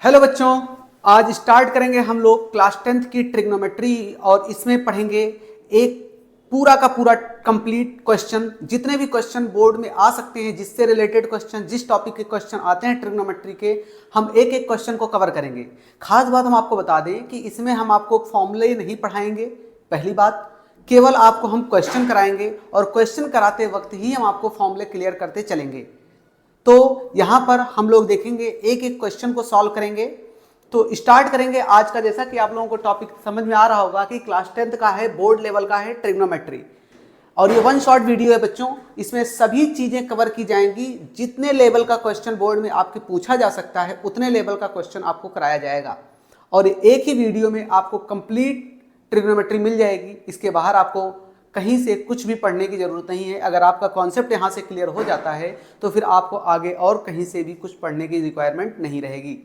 Hello बच्चों, आज start करेंगे हम लोग क्लास 10th की ट्रिग्नोमेट्री और इसमें पढ़ेंगे एक पूरा का पूरा कंप्लीट क्वेश्चन। जितने भी क्वेश्चन बोर्ड में आ सकते हैं, जिससे रिलेटेड क्वेश्चन, जिस टॉपिक के क्वेश्चन आते हैं ट्रिग्नोमेट्री के, हम एक एक क्वेश्चन को कवर करेंगे। खास बात हम आपको बता दें कि इसमें हम आपको फॉर्मूले नहीं पढ़ाएंगे। पहली बात, केवल आपको हम क्वेश्चन कराएंगे और क्वेश्चन कराते वक्त ही हम आपको फॉर्मूले क्लियर करते चलेंगे। तो यहां पर हम लोग देखेंगे, एक एक क्वेश्चन को सॉल्व करेंगे। तो स्टार्ट करेंगे आज का। जैसा कि आप लोगों को टॉपिक समझ में आ रहा होगा कि क्लास 10th का है, बोर्ड लेवल का है ट्रिग्नोमेट्री, और ये वन शॉट वीडियो है बच्चों। इसमें सभी चीजें कवर की जाएंगी। जितने लेवल का क्वेश्चन बोर्ड में आपके पूछा जा सकता है, उतने लेवल का क्वेश्चन आपको कराया जाएगा और एक ही वीडियो में आपको कंप्लीट ट्रिग्नोमेट्री मिल जाएगी। इसके बाहर आपको कहीं से कुछ भी पढ़ने की जरूरत नहीं है। अगर आपका कॉन्सेप्ट यहाँ से क्लियर हो जाता है तो फिर आपको आगे और कहीं से भी कुछ पढ़ने की रिक्वायरमेंट नहीं रहेगी।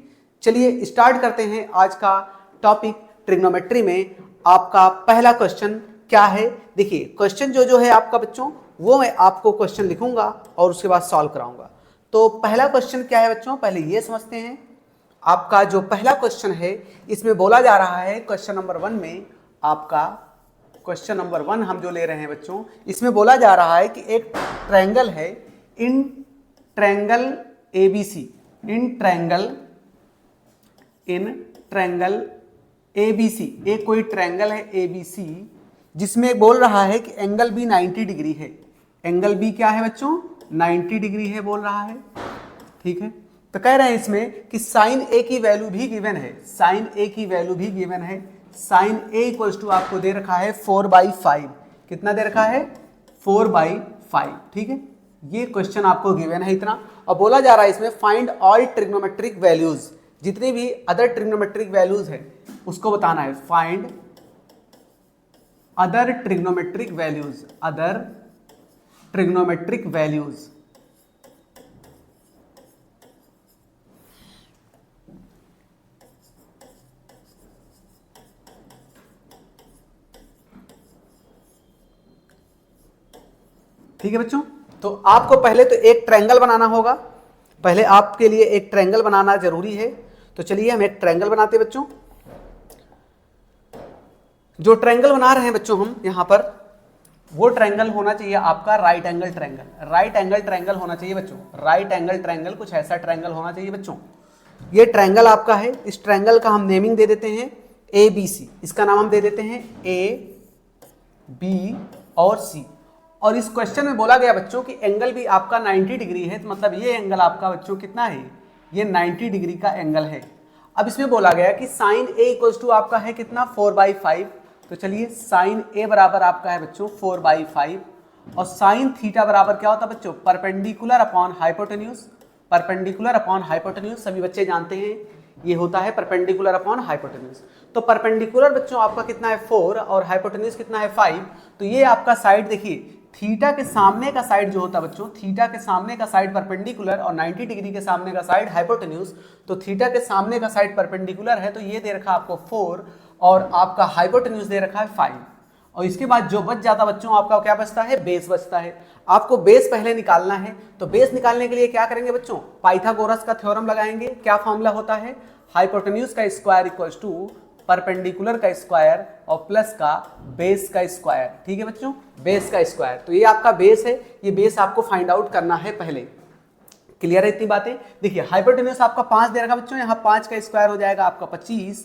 चलिए स्टार्ट करते हैं आज का टॉपिक। ट्रिग्नोमेट्री में आपका पहला क्वेश्चन क्या है? देखिए, क्वेश्चन जो है आपका बच्चों, वो मैं आपको क्वेश्चन लिखूंगा और उसके बाद सॉल्व कराऊंगा। तो पहला क्वेश्चन क्या है बच्चों, पहले ये समझते हैं। आपका जो पहला क्वेश्चन है, इसमें बोला जा रहा है क्वेश्चन नंबर 1 में, आपका क्वेश्चन नंबर 1 हम जो ले रहे हैं बच्चों, इसमें बोला जा रहा है कि एक ट्रायंगल है, in triangle ABC, in triangle ABC, एक कोई ट्रायंगल है ABC, जिसमें बोल रहा है कि एंगल B 90 डिग्री है। एंगल B क्या है बच्चों? 90 डिग्री है बोल रहा है। ठीक है, तो कह रहे हैं इसमें कि साइन A की वैल्यू भी गिवन है। साइन A की वैल्यू भी गिवन है। साइन A इक्वल्स टू आपको दे रखा है 4/5। कितना दे रखा है? 4/5। ठीक है, ये क्वेश्चन आपको गिवन है इतना। और बोला जा रहा है इसमें फाइंड ऑल ट्रिग्नोमेट्रिक वैल्यूज, जितनी भी अदर ट्रिग्नोमेट्रिक वैल्यूज है उसको बताना है। Find other trigonometric values, other trigonometric values. ठीक है बच्चों, तो आपको पहले तो एक ट्रायंगल बनाना होगा। पहले आपके लिए एक ट्रायंगल बनाना जरूरी है। तो चलिए हम एक ट्रायंगल बनाते हैं बच्चों। जो ट्रायंगल बना रहे हैं बच्चों हम यहां पर, वो ट्रायंगल होना चाहिए आपका right angle triangle. Right angle triangle होना चाहिए बच्चों। राइट एंगल ट्रायंगल, कुछ ऐसा ट्रायंगल होना चाहिए बच्चों। ये ट्रायंगल आपका है। इस ट्रायंगल का हम नेमिंग दे देते हैं ABC। इसका नाम हम दे देते हैं A, B और C। और इस क्वेश्चन में बोला गया बच्चों कि एंगल भी आपका 90 डिग्री है। तो मतलब ये एंगल आपका बच्चों कितना है? ये 90 डिग्री का एंगल है। अब इसमें बोला गया कि साइन A इक्वल्स टू आपका है कितना? 4/5। तो चलिए, साइन A बराबर आपका है बच्चों 4/5। और साइन थीटा बराबर क्या होता है बच्चों? Perpendicular upon hypotenuse. Perpendicular upon hypotenuse सभी बच्चे जानते हैं, ये होता है परपेंडिकुलर अपॉन हाइपोटेन्यूज। तो परपेंडिकुलर बच्चों आपका कितना है? 4 और हाइपोटेन्यूज कितना है? 5। तो ये आपका साइड देखिए, थीटा के सामने का साइड जो होता है बच्चों, थीटा के सामने का साइड परपेंडिकुलर और 90 डिग्री के सामने का साइड हाइपोटेन्यूज। तो थीटा के सामने का साइड परपेंडिकुलर है, तो ये दे रखा आपको 4 और आपका हाइपोटेन्यूज दे रखा है 5। और इसके बाद जो बच जाता बच्चों आपका क्या बचता है? बेस बचता है। आपको बेस पहले निकालना है। तो बेस निकालने के लिए क्या करेंगे बच्चों? पाइथागोरस का थ्योरम लगाएंगे। क्या फॉर्मूला होता है? हाइपोटेन्यूज का स्क्वायर इक्वल्स टू परपेंडिकुलर का स्क्वायर और प्लस का बेस का स्क्वायर। ठीक है बच्चों, बेस का स्क्वायर। तो ये आपका बेस है। ये बेस आपको फाइंड आउट करना है पहले। क्लियर है इतनी बातें? देखिए, हाइपोटेन्यूज आपका 5 दे रखा बच्चों, यहाँ 5 का स्क्वायर हो जाएगा आपका 25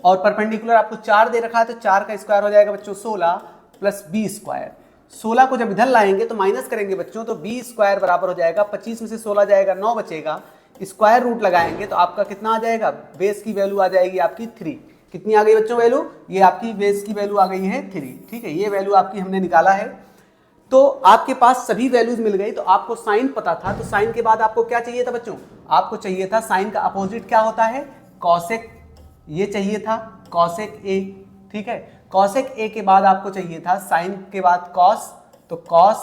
और परपेंडिकुलर आपको 4 दे रखा है, तो 4 का स्क्वायर हो जाएगा बच्चों 16 प्लस B स्क्वायर। 16 को जब इधर लाएंगे तो माइनस करेंगे बच्चों, तो B स्क्वायर बराबर हो जाएगा 25 में से 16 जाएगा 9 बचेगा। स्क्वायर रूट लगाएंगे तो आपका कितना आ जाएगा? बेस की वैल्यू आ जाएगी आपकी 3। कितनी आ गई बच्चों वैल्यू? ये आपकी बेस की वैल्यू आ गई है 3। ठीक है, ये वैल्यू आपकी हमने निकाला है। तो आपके पास सभी वैल्यूज मिल गई। तो आपको साइन पता था, तो साइन के बाद आपको क्या चाहिए था बच्चों? आपको चाहिए था साइन का अपोजिट क्या होता है? कॉसेक। ये चाहिए था कॉसेक A। ठीक है, कॉसेक A के बाद आपको चाहिए था साइन के बाद कॉस। तो कॉस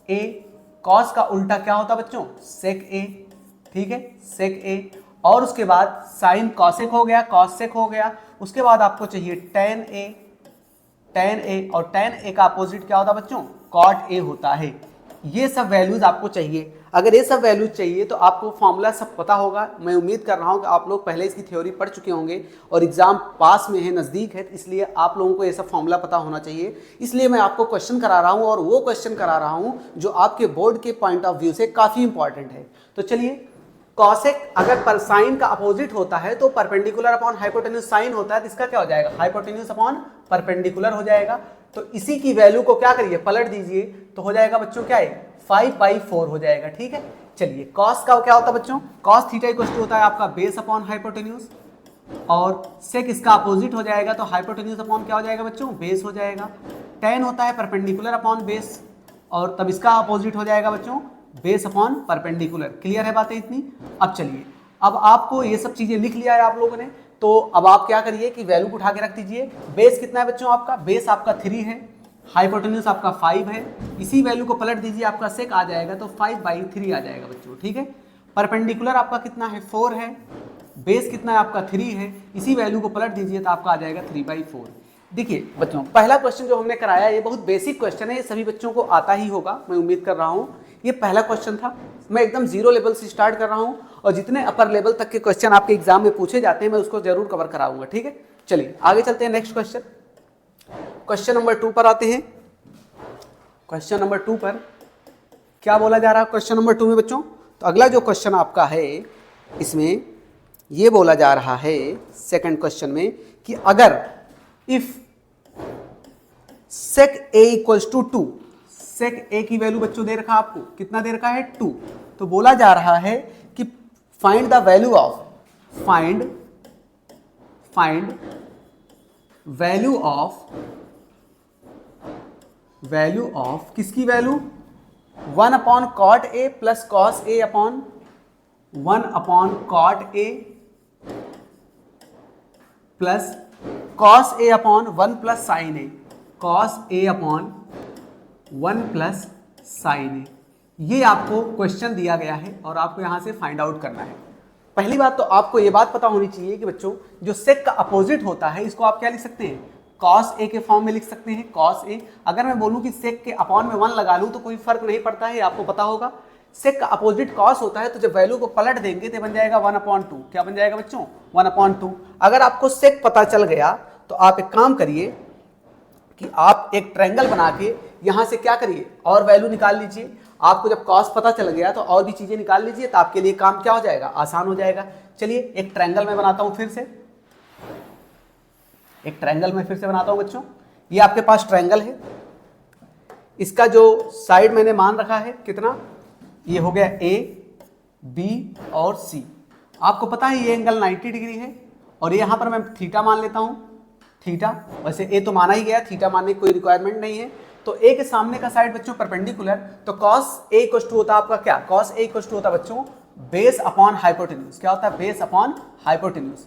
A, कॉस का उल्टा क्या होता बच्चों? सेक A। ठीक है, सेक A। और उसके बाद साइन कॉसेक हो गया, कॉसेक हो गया। उसके बाद आपको चाहिए टेन A। और टेन A का अपोजिट क्या होता है बच्चों? कॉट A होता है। ये सब वैल्यूज आपको चाहिए। अगर ये सब वैल्यूज चाहिए तो आपको फॉर्मूला सब पता होगा। मैं उम्मीद कर रहा हूँ कि आप लोग पहले इसकी थ्योरी पढ़ चुके होंगे और एग्जाम पास में है, नज़दीक है, इसलिए आप लोगों को ये सब फॉर्मूला पता होना चाहिए। इसलिए मैं आपको क्वेश्चन करा रहा हूँ और वो क्वेश्चन करा रहा हूँ जो आपके बोर्ड के पॉइंट ऑफ व्यू से काफ़ी इंपॉर्टेंट है। तो चलिए, कॉसेक अगर पर साइन का अपोजिट होता है तो परपेंडिकुलर अपॉन हाइपोटेन्यूज साइन होता है, तो इसका क्या हो जाएगा, हाइपोटेन्यूज अपॉन परपेंडिकुलर हो जाएगा। तो इसी की वैल्यू को क्या करिए, पलट दीजिए, तो हो जाएगा बच्चों क्या है, 5/4 हो जाएगा। ठीक है, चलिए कॉस का क्या होता है बच्चों, कॉस थीटा इक्वल टू होता है आपका बेस अपॉन हाइपोटेन्यूज, और सेक इसका अपोजिट हो जाएगा तो हाइपोटेन्यूज अपॉन क्या हो जाएगा बच्चों, बेस हो जाएगा। टेन होता है परपेंडिकुलर अपॉन बेस, और तब इसका अपोजिट हो जाएगा बच्चों बेस अपॉन परपेंडिकुलर। क्लियर है बातें इतनी। अब चलिए, अब आपको ये सब चीजें लिख लिया है आप लोगों ने, तो अब आप क्या करिए कि वैल्यू को उठा के रख दीजिए। बेस कितना है बच्चों आपका, बेस आपका 3 है, हाइपोटेन्यूज आपका 5 है, इसी वैल्यू को पलट दीजिए, आपका सेक आ जाएगा तो 5/3 आ जाएगा बच्चों। ठीक है, परपेंडिकुलर आपका कितना है, 4 है, बेस कितना है आपका 3 है, इसी वैल्यू को पलट दीजिए तो आपका आ जाएगा 3/4। देखिए बच्चों, पहला क्वेश्चन जो हमने कराया ये बहुत बेसिक क्वेश्चन है, ये सभी बच्चों को आता ही होगा, मैं उम्मीद कर रहा हूँ। ये पहला क्वेश्चन था, मैं एकदम जीरो लेवल से स्टार्ट कर रहा हूँ, और जितने अपर लेवल तक के क्वेश्चन आपके एग्जाम में पूछे जाते हैं मैं उसको जरूर कवर कराऊंगा। ठीक है, चलिए आगे चलते हैं नेक्स्ट क्वेश्चन। क्वेश्चन नंबर 2 पर आते हैं। क्वेश्चन नंबर 2 पर क्या बोला जा रहा है क्वेश्चन नंबर 2 में बच्चों, तो अगला जो क्वेश्चन आपका है इसमें ये बोला जा रहा है सेकंड क्वेश्चन में कि अगर if sec a equals to 2, sec a की वैल्यू बच्चों दे रखा आपको, कितना दे रखा है 2, तो बोला जा रहा है कि find the value of, find value of किसकी value, 1/cot a plus cos a upon 1/cot a plus cos a upon 1 plus sin a, cos a upon 1 plus sin a। ये आपको क्वेश्चन दिया गया है और आपको यहां से फाइंड आउट करना है। पहली बात तो आपको ये बात पता होनी चाहिए कि बच्चों जो सेक का अपोजिट होता है इसको आप क्या लिख सकते हैं, cos a के फॉर्म में लिख सकते हैं, cos a। अगर मैं बोलूं कि सेक के अपॉन में 1 लगा लूं तो कोई फर्क नहीं पड़ता है, आपको पता होगा। सेक का अपोजिट cos होता है, तो जब वैल्यू को पलट देंगे तो बन जाएगा 1/2। क्या बन जाएगा बच्चों, 1/2। अगर आपको सेक पता चल गया तो आप एक काम करिए कि आप एक ट्रायंगल बना के यहां से क्या करिए, और वैल्यू निकाल लीजिए। आपको जब कॉस पता चल गया तो और भी चीजें निकाल लीजिए, तो आपके लिए काम क्या हो जाएगा, आसान हो जाएगा। चलिए एक ट्रायंगल मैं बनाता हूं, फिर से एक ट्रायंगल मैं फिर से बनाता हूं बच्चों। ये आपके पास ट्रायंगल है, इसका जो साइड मैंने मान रखा है कितना, ये हो गया A, B और C। आपको पता है ये एंगल 90 डिग्री है, और ये यहां पर मैं थीटा मान लेता हूं, थीटा। वैसे ए तो माना ही गया, थीटा मानने की कोई रिक्वायरमेंट नहीं है। तो ए के सामने का साइड बच्चों परपेंडिकुलर, तो cos a इक्वल टू होता है आपका क्या, cos a इक्वल टू होता है बच्चों बेस अपॉन हाइपोटेन्यूज। क्या होता है, बेस अपॉन हाइपोटेन्यूज।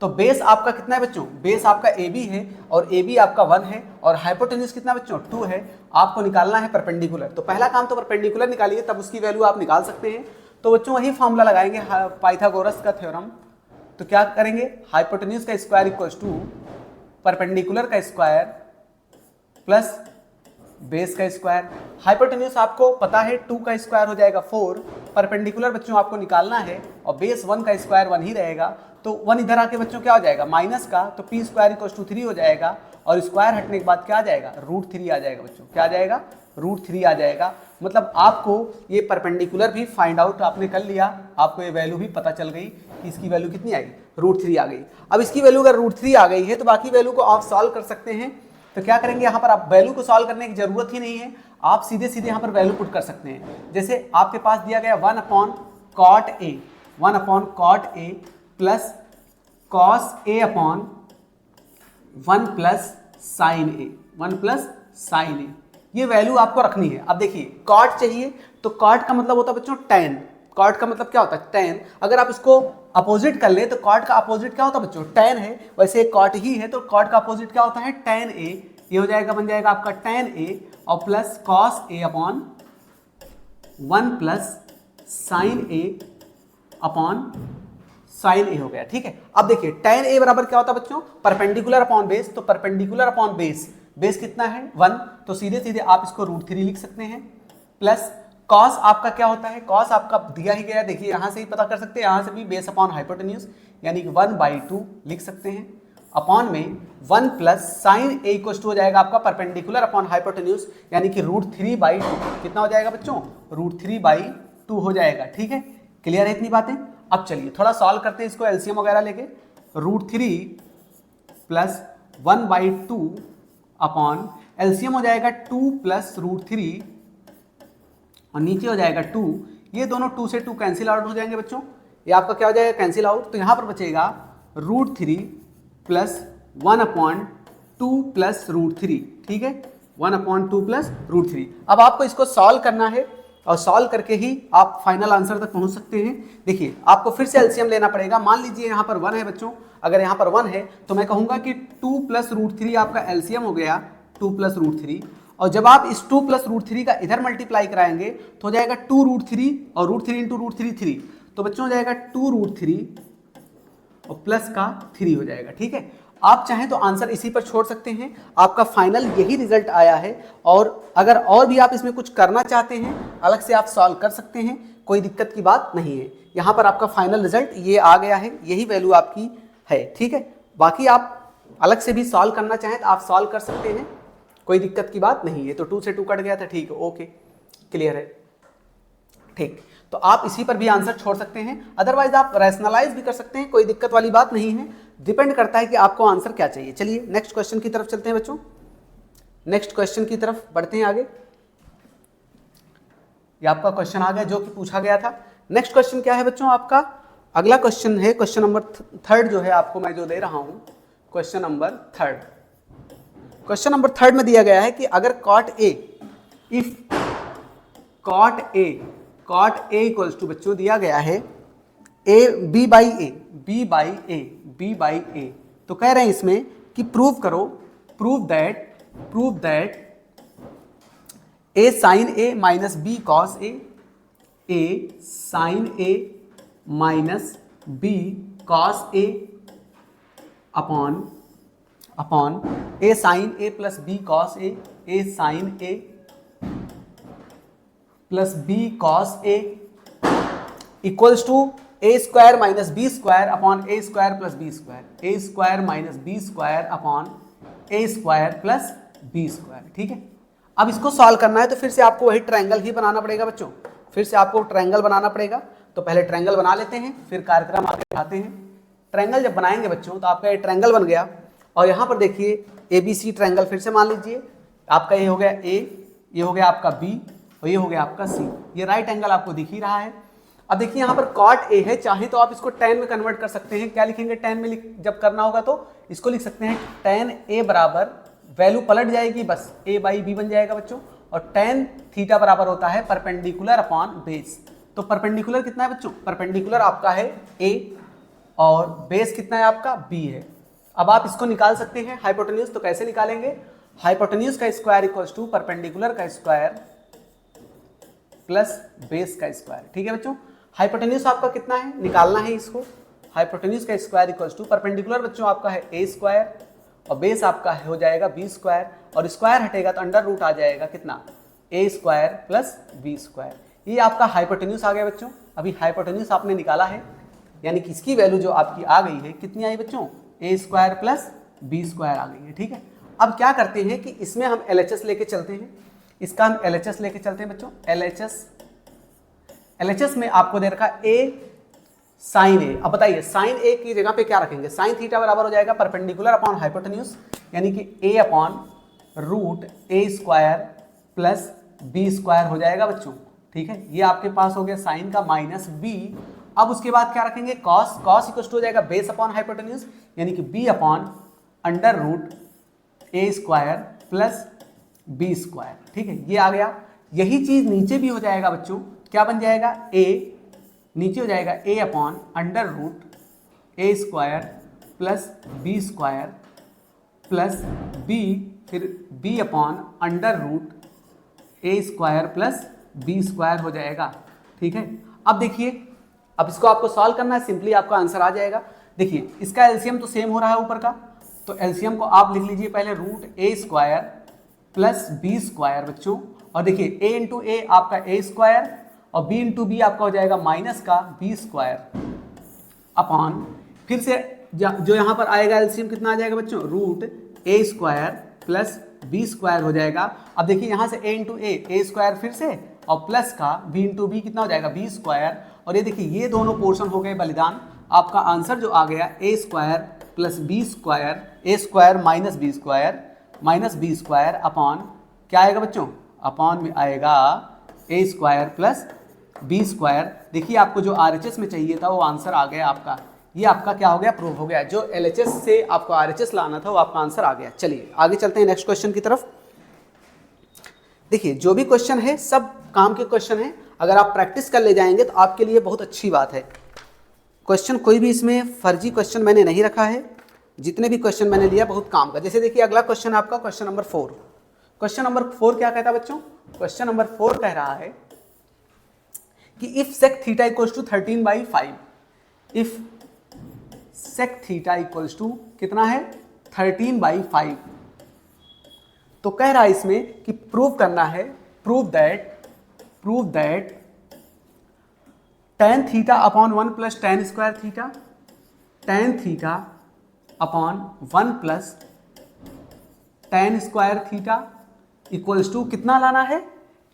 तो बेस आपका कितना है बच्चों, बेस आपका AB है और AB आपका 1 है, और हाइपोटेन्यूज कितना बच्चों 2 है। आपको निकालना है परपेंडिकुलर, तो पहला काम तो परपेंडिकुलर निकालिए, तब उसकी वैल्यू आप निकाल सकते हैं। तो बच्चों वही फॉर्मूला लगाएंगे पाइथागोरस का थ्योरम। तो क्या करेंगे, हाइपोटेन्यूज का स्क्वायर इक्वल टू परपेंडिकुलर का स्क्वायर प्लस बेस का स्क्वायर। हाइपोटेन्यूज आपको पता है 2 का स्क्वायर हो जाएगा 4, परपेंडिकुलर बच्चों आपको निकालना है, और बेस 1 का स्क्वायर 1 ही रहेगा, तो 1 इधर आके बच्चों क्या हो जाएगा माइनस का, तो p स्क्वायर इक्वल टू 3 हो जाएगा, और स्क्वायर हटने के बाद क्या आ जाएगा, √3 आ जाएगा बच्चों। क्या आ जाएगा, √3 आ जाएगा। मतलब आपको ये परपेंडिकुलर भी फाइंड आउट आपने कर लिया, आपको ये वैल्यू भी पता चल गई कि इसकी वैल्यू कितनी आई, √3 आ गई। अब इसकी वैल्यू अगर √3 आ गई है तो बाकी वैल्यू को आप सॉल्व कर सकते हैं। तो क्या करेंगे, यहाँ पर आप वैल्यू को सॉल्व करने की जरूरत ही नहीं है, आप सीधे सीधे यहाँ पर वैल्यू पुट कर सकते हैं। जैसे आपके पास दिया गया 1/cot a, 1/cot a plus cos a upon 1 plus sin a, 1 plus sin a, ये वैल्यू आपको रखनी है। अब देखिए cot चाहिए, तो cot का मतलब होता है बच्चों tan, cot का मतलब क्या होता है tan। अगर आप इसको अपोजिट कर ले तो cot का अपोजिट क्या होता है बच्चों, tan है। वैसे cot ही है तो cot का अपोजिट क्या होता है, tan a। ये हो जाएगा, बन जाएगा आपका tan a और plus cos a upon 1 plus sin a upon sin a हो गया। ठीक है, अब देखिए tan a बराबर क्या होता है बच्चों, परपेंडिकुलर अपॉन बेस। तो परपेंडिकुलर अपॉन बेस, बेस कितना है 1, तो सीधे सीधे आप इसको √3 लिख सकते हैं, प्लस कॉस आपका क्या होता है, कॉस आपका दिया ही गया, देखिए यहां से ही पता कर सकते हैं, यहां से भी बेस अपॉन हाइपोटेन्यूज यानी कि 1/2 लिख सकते हैं, अपॉन में 1 plus sine A equal to हो जाएगा आपका परपेंडिकुलर अपॉन हाइपोटेन्यूज यानी कि √3/2 कितना हो जाएगा बच्चों, √3/2 हो जाएगा। ठीक है, क्लियर है इतनी बातें। अब चलिए थोड़ा सॉल्व करते हैं इसको एलसीएम वगैरह लेके। √3 प्लस 1/2 अपॉन एलसीएम हो जाएगा 2 प्लस √3 और नीचे हो जाएगा 2, ये दोनों 2 से 2 कैंसिल आउट हो जाएंगे बच्चों, ये आपका क्या हो जाएगा कैंसिल आउट, तो यहाँ पर बचेगा √3 प्लस 1/2 प्लस √3। ठीक है, 1/2 प्लस √3। अब आपको इसको सॉल्व करना है और सॉल्व करके ही आप फाइनल आंसर तक पहुंच सकते हैं। देखिए आपको फिर से एलसीएम लेना पड़ेगा, मान लीजिए यहाँ पर 1 है बच्चों, अगर यहाँ पर 1 है तो मैं कहूँगा कि 2 प्लस √3 आपका एलसीएम हो गया 2 प्लस √3, और जब आप इस 2 प्लस √3 का इधर मल्टीप्लाई कराएंगे तो हो जाएगा 2 √3 और √3 इंटू √3 3, तो बच्चों हो जाएगा 2 √3 और प्लस का 3 हो जाएगा। ठीक है, आप चाहें तो आंसर इसी पर छोड़ सकते हैं, आपका फाइनल यही रिजल्ट आया है, और अगर और भी आप इसमें कुछ करना चाहते हैं अलग से आप सॉल्व कर सकते हैं, कोई दिक्कत की बात नहीं है। यहाँ पर आपका फाइनल रिजल्ट ये आ गया है, यही वैल्यू आपकी है। ठीक है, बाकी आप अलग से भी सॉल्व करना चाहें तो आप सॉल्व कर सकते हैं, कोई दिक्कत की बात नहीं है। तो 2 से 2 कट गया था, ठीक है, ओके क्लियर है। ठीक, तो आप इसी पर भी आंसर छोड़ सकते हैं, अदरवाइज आप रैशनलाइज भी कर सकते हैं, कोई दिक्कत वाली बात नहीं है, डिपेंड करता है कि आपको आंसर क्या चाहिए। चलिए नेक्स्ट क्वेश्चन की तरफ चलते हैं बच्चों, नेक्स्ट क्वेश्चन की तरफ बढ़ते हैं आगे। ये आपका क्वेश्चन आ गया जो कि पूछा गया था। नेक्स्ट क्वेश्चन क्या है बच्चों, आपका अगला क्वेश्चन है क्वेश्चन नंबर 3 जो है आपको मैं जो दे रहा हूं, क्वेश्चन नंबर 3। क्वेश्चन नंबर 3 में दिया गया है कि अगर cot A, if cot A equals to बच्चों दिया गया है b बाई a, तो कह रहे हैं इसमें कि प्रूव करो, prove that a sin a minus b cos a sin a minus b cos a upon a sin a plus b cos a sin a plus b cos a equals to a square minus B square upon a square plus B square, a square minus B square upon a square plus B square. ठीक है, अब इसको solve करना है तो फिर से आपको वही ट्रायंगल ही बनाना पड़ेगा बच्चों, फिर से आपको ट्रायंगल बनाना पड़ेगा। तो पहले ट्रायंगल बना लेते हैं, फिर कार्यक्रम आगे बढ़ाते हैं। ट्रायंगल जब बनाएंगे बच्चों तो आपका ये ट्रायंगल बन गया, और यहाँ पर देखिए ABC ट्रायंगल फिर से मान लीजिए, आपका ये हो गया A, ये हो गया आपका B और ये हो गया आपका C, ये राइट एंगल आपको दिख ही रहा है। अब देखिए यहाँ पर cot A है, चाहे तो आप इसको tan में कन्वर्ट कर सकते हैं। क्या लिखेंगे tan में, जब करना होगा तो इसको लिख सकते हैं tan A बराबर, वैल्यू पलट जाएगी बस A बाई B बन जाएगा बच्चों, और tan थीटा बराबर होता है परपेंडिकुलर अपॉन बेस। तो परपेंडिकुलर कितना है बच्चों, परपेंडिकुलर आपका है A और बेस कितना है आपका B है। अब आप इसको निकाल सकते हैं हाइपोटेन्यूज, तो कैसे निकालेंगे, हाइपोटेन्यूज का स्क्वायर इक्वल्स टू परपेंडिकुलर का स्क्वायर प्लस बेस का स्क्वायर। ठीक है बच्चों, हाइपोटेन्यूज आपका कितना है, निकालना है इसको, हाइपोटेन्यूज का स्क्वायर इक्वल्स टू परपेंडिकुलर बच्चों आपका है a स्क्वायर और बेस आपका हो जाएगा b स्क्वायर, और स्क्वायर हटेगा तो अंडर रूट आ जाएगा कितना, a square plus b square. ये आपका हाइपोटेन्यूज आ गया बच्चों। अभी हाइपोटेन्यूज आपने निकाला है, यानी कि इसकी वैल्यू जो आपकी आ गई है, कितनी आई बच्चों, a square plus b square आ गई है। ठीक है, अब क्या करते हैं कि इसमें हम LHS लेके चलते हैं, इसका हम LHS लेके चलते हैं बच्चों। LHS में आपको दे रखा a साइन a। अब बताइए साइन a की जगह पे क्या रखेंगे, साइन थीटा बराबर हो जाएगा परपेंडिकुलर अपॉन हाइपोटेन्यूज, यानी कि a upon root a square plus b square हो जाएगा बच्चों। ठीक है, ये आपके पास हो गया साइन का माइनस b। अब उसके बाद क्या रखेंगे, कॉस इक्वल टू हो जाएगा बेस अपॉन हाइपोटेन्यूज, यानी कि b upon under root a square plus b square. ठीक है, ये आ गया। यही चीज नीचे भी हो जाएगा बच्चों, क्या बन जाएगा, a नीचे हो जाएगा a upon under root a square plus b square plus b, फिर b upon under root a square plus b square हो जाएगा। ठीक है, अब देखिए, अब इसको आपको सॉल्व करना है, सिंपली आपका आंसर आ जाएगा। देखिए इसका एलसीएम तो सेम हो रहा है ऊपर का, तो एलसीएम को आप लिख लीजिए पहले root a square plus B square बच्चों, और देखिए ए इंटू ए आपका ए स्क्वायर और बी इंटू बी आपका हो जाएगा माइनस का बी स्क्वायर अपॉन, फिर से जो यहाँ पर आएगा एलसीएम कितना आ जाएगा बच्चों, रूट ए स्क्वायर प्लस बी स्क्वायर हो जाएगा। अब देखिए यहाँ से ए इंटू ए स्क्वायर फिर से, और प्लस का बी इंटू बी कितना हो जाएगा बी स्क्वायर, और ये देखिए ये दोनों पोर्शन हो गए बलिदान। आपका आंसर जो आ गया A square plus B square, A square minus B square upon क्या आएगा बच्चों, अपॉन में आएगा A square plus B square. देखिए आपको जो आरएचएस में चाहिए था वो आंसर आ गया आपका, ये आपका क्या हो गया, प्रूव हो गया। जो एलएचएस से आपको आरएचएस लाना था वो आपका आंसर आ गया। चलिए आगे चलते हैं नेक्स्ट क्वेश्चन की तरफ। देखिए जो भी क्वेश्चन है सब काम के क्वेश्चन है, अगर आप प्रैक्टिस कर ले जाएंगे तो आपके लिए बहुत अच्छी बात है। क्वेश्चन कोई भी इसमें फर्जी क्वेश्चन मैंने नहीं रखा है, जितने भी क्वेश्चन मैंने लिया बहुत काम का। जैसे देखिए अगला क्वेश्चन आपका क्वेश्चन नंबर 4। क्वेश्चन नंबर 4 क्या कहता है बच्चों, क्वेश्चन नंबर 4 कह रहा है कि if sec theta equals to 13/5, if sec theta equals to कितना है 13/5, तो कह रहा है इसमें कि प्रूव करना है, prove that tan theta upon 1 plus tan square theta, tan theta upon 1 plus tan square theta equals to कितना लाना है,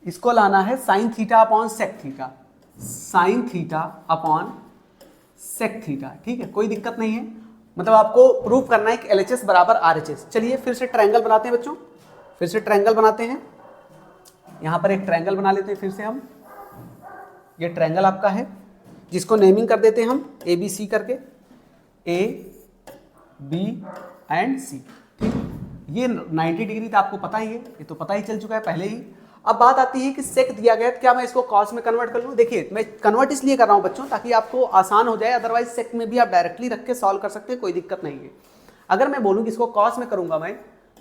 इसको लाना है sine theta upon sec theta, sine theta upon sec theta. ठीक है, कोई दिक्कत नहीं है, मतलब आपको प्रूव करना है कि एलएचएस बराबर आरएचएस। चलिए फिर से ट्रायंगल बनाते हैं बच्चों, फिर से ट्रायंगल बनाते हैं। यहाँ पर एक ट्रायंगल बना लेते हैं फिर से हम। ये ट्रायंगल आपका है जिसको नेमिंग कर देते हैं हम ए बी सी करके, ए बी एंड सी। ठीक है, ये 90 डिग्री तो आपको पता ही है, ये तो पता ही चल चुका है पहले ही। अब बात आती है कि सेक दिया गया, क्या मैं इसको कॉस में कन्वर्ट कर लूँ। देखिए मैं कन्वर्ट इसलिए कर रहा हूँ बच्चों ताकि आपको आसान हो जाए, अदरवाइज सेक में भी आप डायरेक्टली रख के सॉल्व कर सकते हैं, कोई दिक्कत नहीं है। अगर मैं बोलूँ कि इसको कॉस में करूँगा मैं,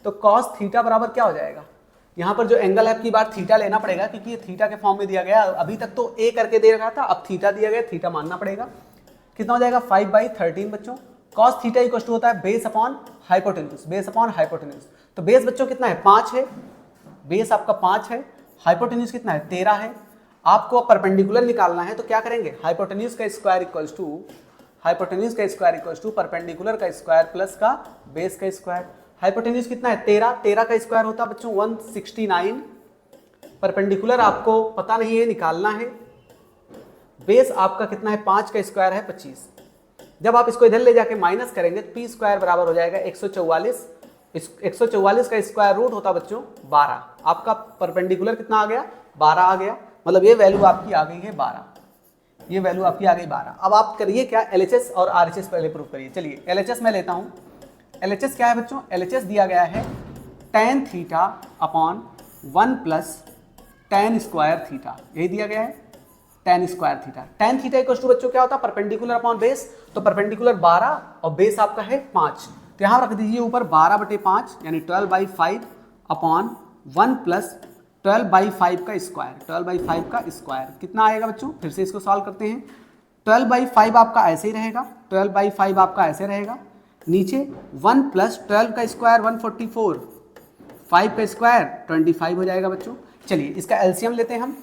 तो कॉस थीटा बराबर क्या हो जाएगा, यहाँ पर जो एंगल है आपकी बार थीटा लेना पड़ेगा क्योंकि ये थीटा के फॉर्म में दिया गया। अभी तक तो ए करके दे रखा था, अब थीटा दिया गया, थीटा मानना पड़ेगा। कितना हो जाएगा 5/13 बच्चों। कॉस थीटा इक्वल टू होता है base upon hypotenuse, base upon hypotenuse. तो बेस बच्चों कितना है 5 है, बेस आपका 5 है, हाइपोटेन्यूज कितना है 13 है। आपको परपेंडिकुलर निकालना है तो क्या करेंगे, हाइपोटेन्यूज का स्क्वायर इक्वल्स टू परपेंडिकुलर का स्क्वायर प्लस का बेस का स्क्वायर। हाइपोटेन्यूज कितना है 13 का स्क्वायर होता है बच्चों 169। परपेंडिकुलर आपको पता नहीं है, निकालना है। बेस आपका कितना है 5 का स्क्वायर है 25। जब आप इसको इधर ले जाके माइनस करेंगे तो पी स्क्वायर बराबर हो जाएगा 144। 144 का स्क्वायर रूट होता बच्चों 12। आपका परपेंडिकुलर कितना आ गया 12 आ गया, मतलब ये वैल्यू आपकी आ गई है 12, ये वैल्यू आपकी आ गई 12। अब आप करिए क्या, एलएचएस और आरएचएस पहले प्रूव करिए। चलिए एलएचएस मैं लेता हूँ। एलएचएस क्या है बच्चों, एलएचएस दिया गया है tan theta upon 1 plus tan square theta, यही दिया गया है tan square theta. tan theta equal to बच्चों क्या होता है परपेंडिकुलर अपॉन बेस, तो परपेंडिकुलर 12 और बेस आपका है 5, तो यहाँ रख दीजिए ऊपर 12/5 यानी 12/5 अपॉन 1 प्लस 12/5 का स्क्वायर, 12/5 का स्क्वायर कितना आएगा बच्चों। फिर से इसको सॉल्व करते हैं। 12/5 आपका ऐसे ही रहेगा, 12/5 आपका ऐसे रहेगा, नीचे 1 प्लस 12 का स्क्वायर 144, 5 का स्क्वायर 25 हो जाएगा बच्चों। चलिए इसका एलसीएम लेते हैं हम,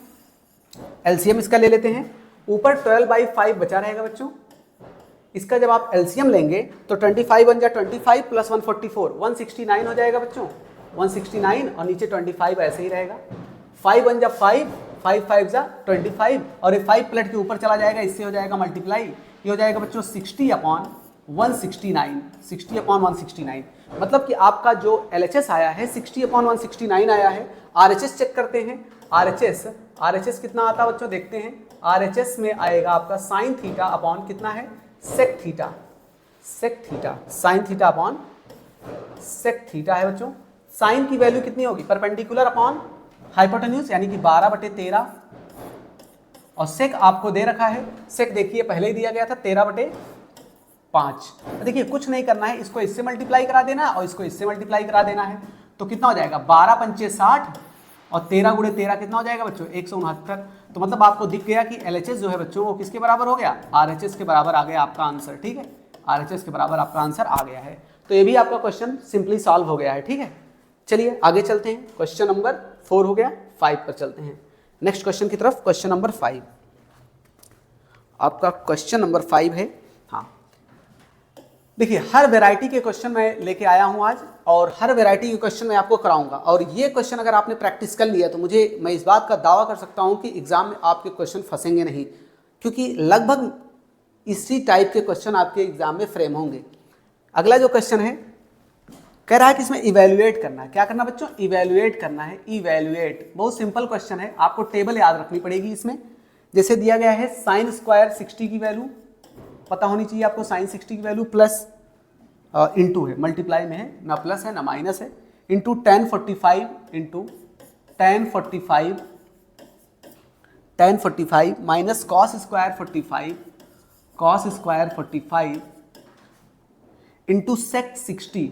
एलसीएम इसका ले लेते हैं। ऊपर 12/5 बचा रहेगा बच्चों, इसका जब आप एलसीएम लेंगे तो 25 बन जाए 25 प्लस 144 169 हो जाएगा बच्चों, 169 और नीचे 25 ऐसे ही रहेगा। 5 बन जा 5, 5 5 जा 25 और ये 5 प्लेट के ऊपर चला जाएगा, इससे हो जाएगा मल्टीप्लाई, ये हो जाएगा बच्चों 60/169, 60/169। मतलब कि आपका जो एलएचएस आया है 60/169 आया है। आरएचएस चेक करते हैं, आरएचएस कितना आता है बच्चों देखते हैं। आरएचएस में आएगा आपका साइन थीटा अपॉन कितना है sec theta, sine theta upon sec theta है बच्चों। साइन की वैल्यू कितनी होगी परपेंडिकुलर अपॉन हाइपोटेन्यूज यानी कि 12/13 और सेक आपको दे रखा है, सेक देखिए पहले ही दिया गया था 13/5। देखिए कुछ नहीं करना है, इसको इससे मल्टीप्लाई करा देना है और इसको इससे मल्टीप्लाई करा देना है, तो कितना हो जाएगा 12×5 60 और 13×13 कितना हो जाएगा बच्चों 169। तो मतलब आपको दिख गया कि एलएचएस जो है बच्चों वो किसके बराबर हो गया, आरएचएस के बराबर आ गया आपका आंसर। ठीक है, आरएचएस के बराबर आपका आंसर आ गया है। तो ये भी आपका क्वेश्चन सिंपली सॉल्व हो गया है। ठीक है, चलिए आगे चलते हैं, क्वेश्चन नंबर 4 हो गया, 5 पर चलते हैं नेक्स्ट क्वेश्चन की तरफ। क्वेश्चन नंबर 5 आपका क्वेश्चन नंबर 5 है। हाँ देखिए, हर वैरायटी के क्वेश्चन मैं लेके आया हूं आज, और हर वैरायटी के क्वेश्चन मैं आपको कराऊंगा, और ये क्वेश्चन अगर आपने प्रैक्टिस कर लिया तो मैं इस बात का दावा कर सकता हूं कि एग्जाम में आपके क्वेश्चन फंसेंगे नहीं, क्योंकि लगभग इसी टाइप के क्वेश्चन आपके एग्जाम में फ्रेम होंगे। अगला जो क्वेश्चन है, कह रहा है कि इसमें इवेल्युएट करना है। क्या करना बच्चों? इवेल्युएट करना है। इवेल्युएट बहुत सिंपल क्वेश्चन है, आपको टेबल याद रखनी पड़ेगी इसमें। जैसे दिया गया है साइन स्क्वायर 60 की वैल्यू पता होनी चाहिए आपको, साइन 60 की वैल्यू प्लस इंटू है, मल्टीप्लाई में है, ना प्लस है ना माइनस है, into 1045 into 1045 minus cos square 45 into sec 60।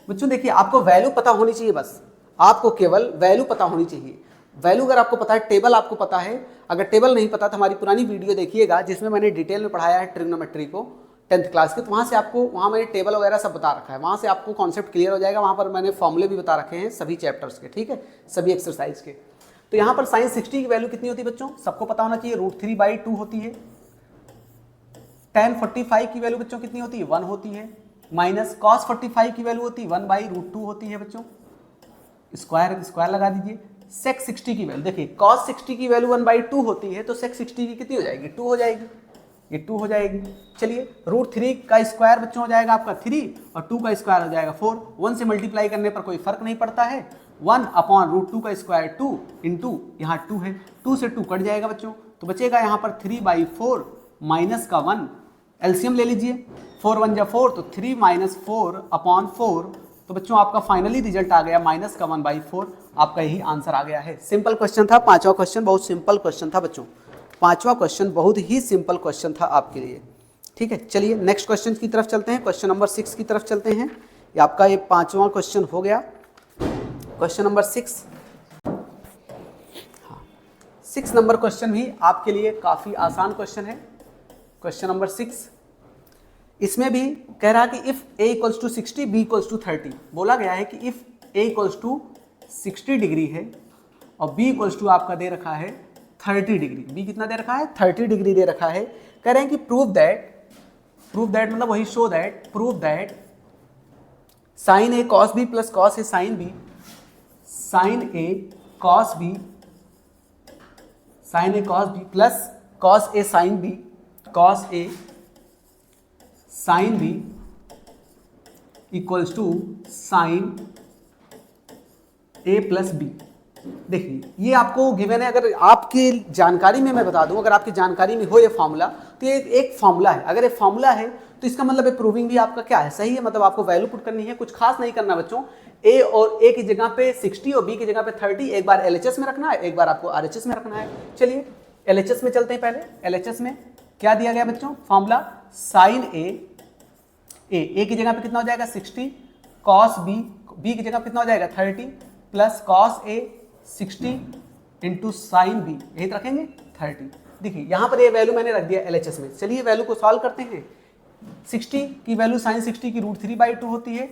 बच्चों देखिए, आपको वैल्यू पता होनी चाहिए, बस आपको केवल वैल्यू पता होनी चाहिए। वैल्यू अगर आपको पता है, टेबल आपको पता है, अगर टेबल नहीं पता तो हमारी पुरानी वीडियो देखिएगा जिसमें मैंने डिटेल में पढ़ाया है ट्रिग्नोमेट्री को 10th क्लास के, तो वहाँ मैंने टेबल वगैरह सब बता रखा है, वहाँ से आपको कॉन्सेप्ट क्लियर हो जाएगा। वहाँ पर मैंने फॉर्मूले भी बता रखे हैं सभी चैप्टर्स के, ठीक है, सभी एक्सरसाइज के। तो यहाँ पर साइन 60 की वैल्यू कितनी होती है बच्चों? सबको पता होना चाहिए, √3/2 होती है। 1045 की वैल्यू बच्चों कितनी होती है? 1 होती है। माइनस कॉस 45 की वैल्यू होती है 1/√2 होती है बच्चों, स्क्वायर लगा दीजिए। सेक 60 की वैल्यू देखिए, कॉस 60 की वैल्यू 1/2 होती है, तो सेक 60 की कितनी हो जाएगी? 2 हो जाएगी, ये 2 हो जाएगी। चलिए, √3 का स्क्वायर बच्चों हो जाएगा आपका 3, और 2 का स्क्वायर हो जाएगा 4। 1 से मल्टीप्लाई करने पर कोई फर्क नहीं पड़ता है, 1/√2 का स्क्वायर 2 इंटू यहाँ 2 है, 2 से 2 कट जाएगा बच्चों, तो बचेगा यहाँ पर 3/4 माइनस का 1, एलसीएम ले लीजिए, 4 1 जा 4, तो 3 माइनस 4/4, तो बच्चों आपका फाइनली रिजल्ट आ गया माइनस का 1/4। आपका यही आंसर आ गया है। सिंपल क्वेश्चन था, पांचवा क्वेश्चन बहुत सिंपल क्वेश्चन था बच्चों, पांचवा क्वेश्चन बहुत ही सिंपल क्वेश्चन था आपके लिए, ठीक है। चलिए नेक्स्ट क्वेश्चन की तरफ चलते हैं, क्वेश्चन नंबर 6 की तरफ चलते हैं। ये आपका ये पांचवा क्वेश्चन हो गया, क्वेश्चन नंबर 6। हाँ, 6 नंबर क्वेश्चन भी आपके लिए काफ़ी आसान क्वेश्चन है। क्वेश्चन नंबर 6, इसमें भी कह रहा है कि if a equals to 60 b equals to 30, बोला गया है कि if a equals to 60 degree है और b इक्वल्स टू आपका दे रखा है 30 डिग्री। b कितना दे रखा है? 30 डिग्री दे रखा है। कह रहे हैं कि प्रूव दैट मतलब वही show that, prove that sine a cos b plus cos a sin b, sine a cos b plus cos a sin b, cos a sine B equals to sine A plus B. देखिए, ये आपको given है, अगर आपकी जानकारी में मैं बता दूं, अगर आपकी जानकारी में हो ये फॉर्मूला, तो ये एक फॉर्मूला है। अगर ये फॉर्मूला है तो इसका मतलब है प्रूविंग भी आपका क्या है? सही है, मतलब आपको वैल्यू पुट करनी है, कुछ खास नहीं करना बच्चों। ए की जगह पे 60 और बी की जगह पे 30, एक बार एलएचएस में रखना है, एक बार आपको आरएचएस में रखना है। चलिए एलएचएस में चलते हैं। पहले एलएचएस में क्या दिया गया बच्चों? फॉर्मूला साइन ए की जगह पे कितना हो जाएगा 60, कॉस बी की जगह पे कितना हो जाएगा 30, plus cos A 60 into sine B, यही तो रखेंगे 30। देखिए यहाँ पर ये वैल्यू मैंने रख दिया एलएचएस में। चलिए वैल्यू को सॉल्व करते हैं। 60 की वैल्यू साइन 60 की √3/2 होती है,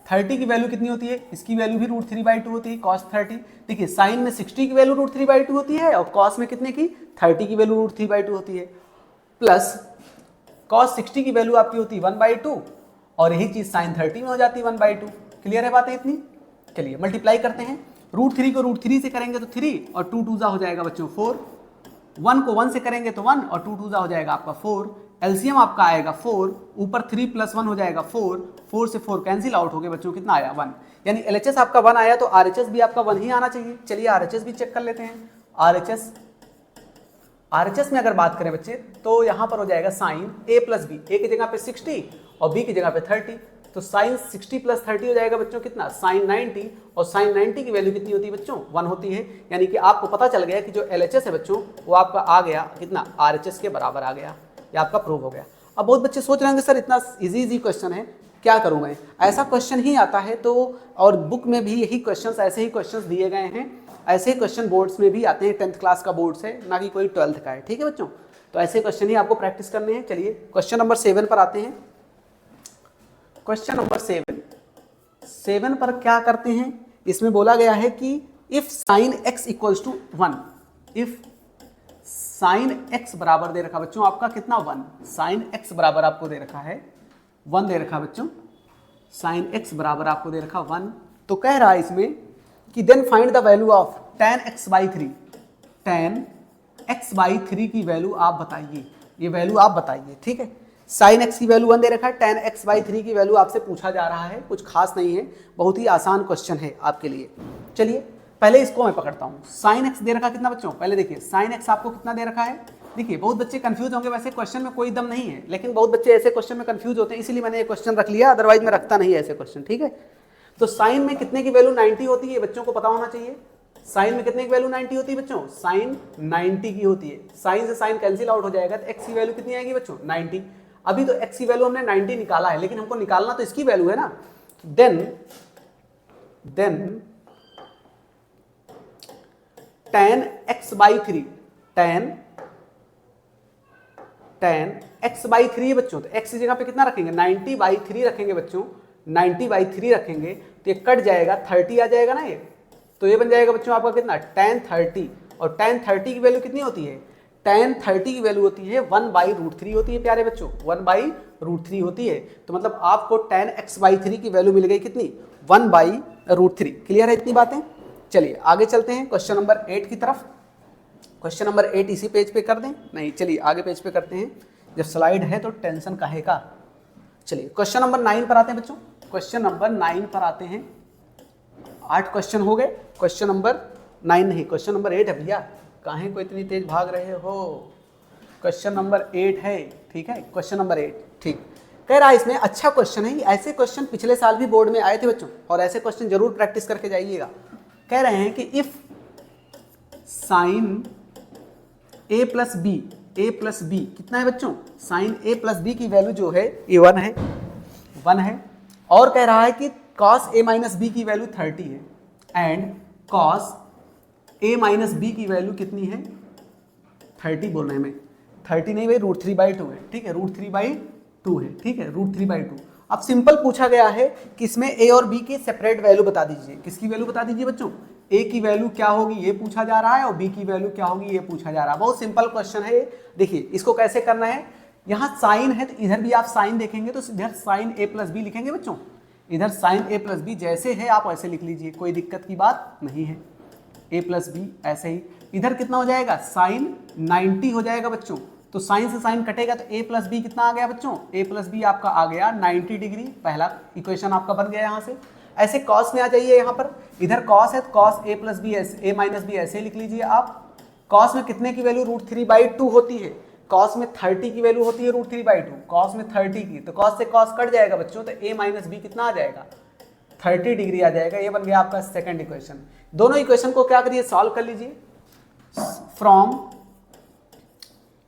30 की वैल्यू कितनी होती है? इसकी वैल्यू भी √3/2 होती है, cos 30। देखिए साइन में 60 की वैल्यू √3/2 होती है और cos में कितने की? 30 की वैल्यू √3/2 होती है, प्लस cos 60 की वैल्यू आपकी होती है 1/2, और यही चीज sin 30 में हो जाती है 1/2। क्लियर है बातें इतनी? चलिए मल्टीप्लाई करते हैं। √3 को √3 से करेंगे तो 3 और 2 2 हो जाएगा बच्चों 4, 1 को 1 से करेंगे तो 1 और 2 2 हो जाएगा आपका 4। एलसीएम आपका आएगा 4, ऊपर 3 + 1 हो जाएगा 4, 4 से 4 कैंसिल आउट हो गए बच्चों, कितना आया 1। यानी एलएचएस आपका 1 आया तो आरएचएस भी आपका 1 ही आना चाहिए। चलिए आरएचएस भी चेक कर लेते हैं। आरएचएस में अगर बात करें बच्चे तो यहाँ पर हो जाएगा साइन a प्लस बी, ए की जगह पे 60 और b की जगह पे 30, तो साइन 60 + 30 हो जाएगा बच्चों कितना? साइन 90, और साइन 90 की वैल्यू कितनी होती है बच्चों? 1 होती है। यानी कि आपको पता चल गया कि जो एलएचएस है बच्चों वो आपका आ गया कितना? आरएचएस के बराबर आ गया, ये आपका प्रूव हो गया। अब बहुत बच्चे सोच रहे होंगे सर इतना इजी क्वेश्चन है, क्या करूँ मैं? ऐसा क्वेश्चन ही आता है तो, और बुक में भी यही क्वेश्चन, ऐसे ही क्वेश्चन दिए गए हैं, ऐसे ही क्वेश्चन बोर्ड्स में भी आते हैं, 10th क्लास का बोर्ड से, ना कि कोई 12th का है, ठीक है बच्चों। तो ऐसे क्वेश्चन ही आपको प्रैक्टिस करने हैं। चलिए क्वेश्चन नंबर 7 पर आते हैं। क्वेश्चन नंबर 7 पर क्या करते हैं, इसमें बोला गया है कि if sine x equals to 1, if sine x बराबर दे रखा बच्चों आपका कितना 1, साइन x बराबर आपको दे रखा है 1 दे रखा बच्चों, साइन x बराबर आपको दे रखा 1, तो कह रहा है इसमें कि then find the value of tan x by 3, tan x by 3 की वैल्यू आप बताइए, ये वैल्यू आप बताइए, ठीक है। साइन x की वैल्यू 1 दे रखा है, tan x बाई 3 की वैल्यू आपसे पूछा जा रहा है, कुछ खास नहीं है, बहुत ही आसान क्वेश्चन है आपके लिए। चलिए पहले इसको मैं पकड़ता हूँ। साइन x दे रखा कितना बच्चों, पहले देखिए साइन x आपको कितना दे रखा है। देखिए बहुत बच्चे कंफ्यूज होंगे, वैसे क्वेश्चन में कोई दम नहीं है, लेकिन बहुत बच्चे ऐसे क्वेश्चन में कंफ्यूज होते हैं, इसीलिए मैंने ये क्वेश्चन रख लिया, अदरवाइज मैं रखता नहीं ऐसे क्वेश्चन, ठीक है। तो साइन में कितने की वैल्यू 90 होती है, बच्चों को पता होना चाहिए। साइन में कितने की वैल्यू 90 होती है बच्चों, साइन 90 की होती है। साइन से साइन कैंसिल आउट हो जाएगा, तो x की वैल्यू कितनी आएगी बच्चों 90। अभी तो x की वैल्यू हमने 90 निकाला है, लेकिन हमको निकालना तो इसकी वैल्यू है ना। Then tan x by 3, tan x by 3 है बच्चों, तो x की जगह पे कितना रखेंगे 90 बाई 3 रखेंगे बच्चों, 90 बाई 3 रखेंगे तो ये कट जाएगा, 30 आ जाएगा ना ये, तो ये बन जाएगा बच्चों आपका कितना tan 30, और tan 30 की वैल्यू कितनी होती है, tan 30 की वैल्यू होती है 1/√3 होती है प्यारे बच्चों, 1/√3 होती है। तो मतलब आपको tan x बाई 3 की वैल्यू मिल गई कितनी 1/√3। क्लियर है इतनी बातें। चलिए आगे चलते हैं क्वेश्चन नंबर 8 की तरफ। क्वेश्चन नंबर 8 इसी पेज पे कर दें, नहीं चलिए आगे पेज पे करते हैं, जब स्लाइड है तो टेंशन काहे का। चलिए क्वेश्चन नंबर 9 पर आते हैं बच्चों, क्वेश्चन नंबर 9 पर आते हैं। 8 क्वेश्चन हो गए, क्वेश्चन नंबर 9 नहीं, क्वेश्चन नंबर 8 है भैया, काहे को इतनी तेज भाग रहे हो। क्वेश्चन नंबर 8 है, ठीक है, क्वेश्चन नंबर 8 ठीक। कह रहा है इसमें अच्छा क्वेश्चन है, ऐसे क्वेश्चन पिछले साल भी बोर्ड में आए थे बच्चों, और ऐसे क्वेश्चन जरूर प्रैक्टिस करके जाइएगा। कह रहे हैं कि if sine a plus B कितना है बच्चों, साइन a प्लस बी की वैल्यू जो है ये 1 है, और कह रहा है कि cos a माइनस बी की वैल्यू 30 है, and cos a minus B की वैल्यू कितनी है 30 बोल रहे हैं, 30 नहीं भाई √3/2 है, ठीक है, √3/2 है, ठीक है, √3/2। अब सिंपल पूछा गया है कि इसमें a और b की सेपरेट वैल्यू बता दीजिए। किसकी वैल्यू बता दीजिए बच्चों, a की वैल्यू क्या होगी ये पूछा जा रहा है, और b की वैल्यू क्या होगी ये पूछा जा रहा है। बहुत सिंपल क्वेश्चन है ये। देखिए इसको कैसे करना है, यहाँ साइन है तो इधर भी आप साइन देखेंगे तो इधर साइन a प्लस बी लिखेंगे बच्चों, इधर साइन a प्लस बी जैसे है आप वैसे लिख लीजिए, कोई दिक्कत की बात नहीं है। a प्लस बी ऐसे ही, इधर कितना हो जाएगा साइन 90 हो जाएगा बच्चों, तो साइन से साइन कटेगा तो a प्लस बी कितना आ गया बच्चों, a प्लस बी आपका आ गया 90 डिग्री, पहला इक्वेशन आपका बन गया यहाँ से। ऐसे कॉस में आ जाइए, यहाँ पर इधर कॉस है तो cos a plus B a minus B ऐसे लिख लीजिए आप। कॉस में कितने की वैल्यू √3/2 होती है, कॉस में 30 की वैल्यू होती है √3/2, कॉस में 30 की, तो कॉस से कॉस कट जाएगा बच्चों, तो a माइनस बी कितना आ जाएगा 30 डिग्री आ जाएगा। ये बन गया आपका सेकंड इक्वेशन। दोनों इक्वेशन को क्या करिए सॉल्व कर लीजिए। From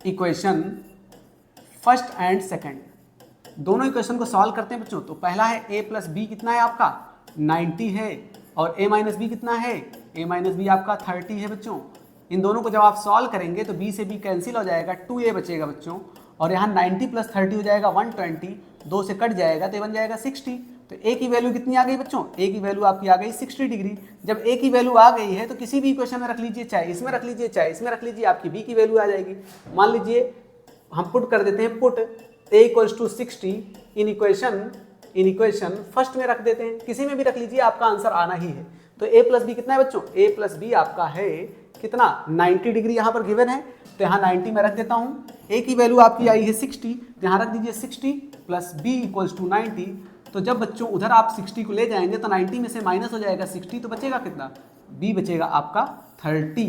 equation first and second, दोनों इक्वेशन को सॉल्व करते हैं बच्चों। तो पहला है a प्लस बी कितना है आपका 90 है, और a माइनस बी कितना है, a माइनस बी आपका 30 है बच्चों। इन दोनों को जब आप सॉल्व करेंगे तो b से b कैंसिल हो जाएगा, 2a बचेगा बच्चों, और यहाँ 90 प्लस 30 हो जाएगा 120, 2 से कट जाएगा तो ये बन जाएगा 60। तो a की वैल्यू कितनी आ गई बच्चों, a की वैल्यू आपकी आ गई 60 डिग्री। जब a की वैल्यू आ गई है तो किसी भी इक्वेशन में रख लीजिए, चाहे इसमें रख लीजिए चाहे इसमें रख लीजिए, आपकी b की वैल्यू आ जाएगी। मान लीजिए हम पुट कर देते हैं, put a equals to 60 in equation first में रख देते हैं, किसी में भी रख लीजिए आपका आंसर आना ही है। तो a प्लस बी कितना है बच्चों, a प्लस बी आपका है कितना 90 डिग्री, यहाँ पर गिवन है तो यहाँ 90 में रख देता हूँ। a की वैल्यू आपकी आई है 60, तो यहाँ रख दीजिए 60 प्लस b इक्वल्स टू 90। तो जब बच्चों उधर आप 60 को ले जाएंगे तो 90 में से माइनस हो जाएगा 60, तो बचेगा कितना, b बचेगा आपका 30।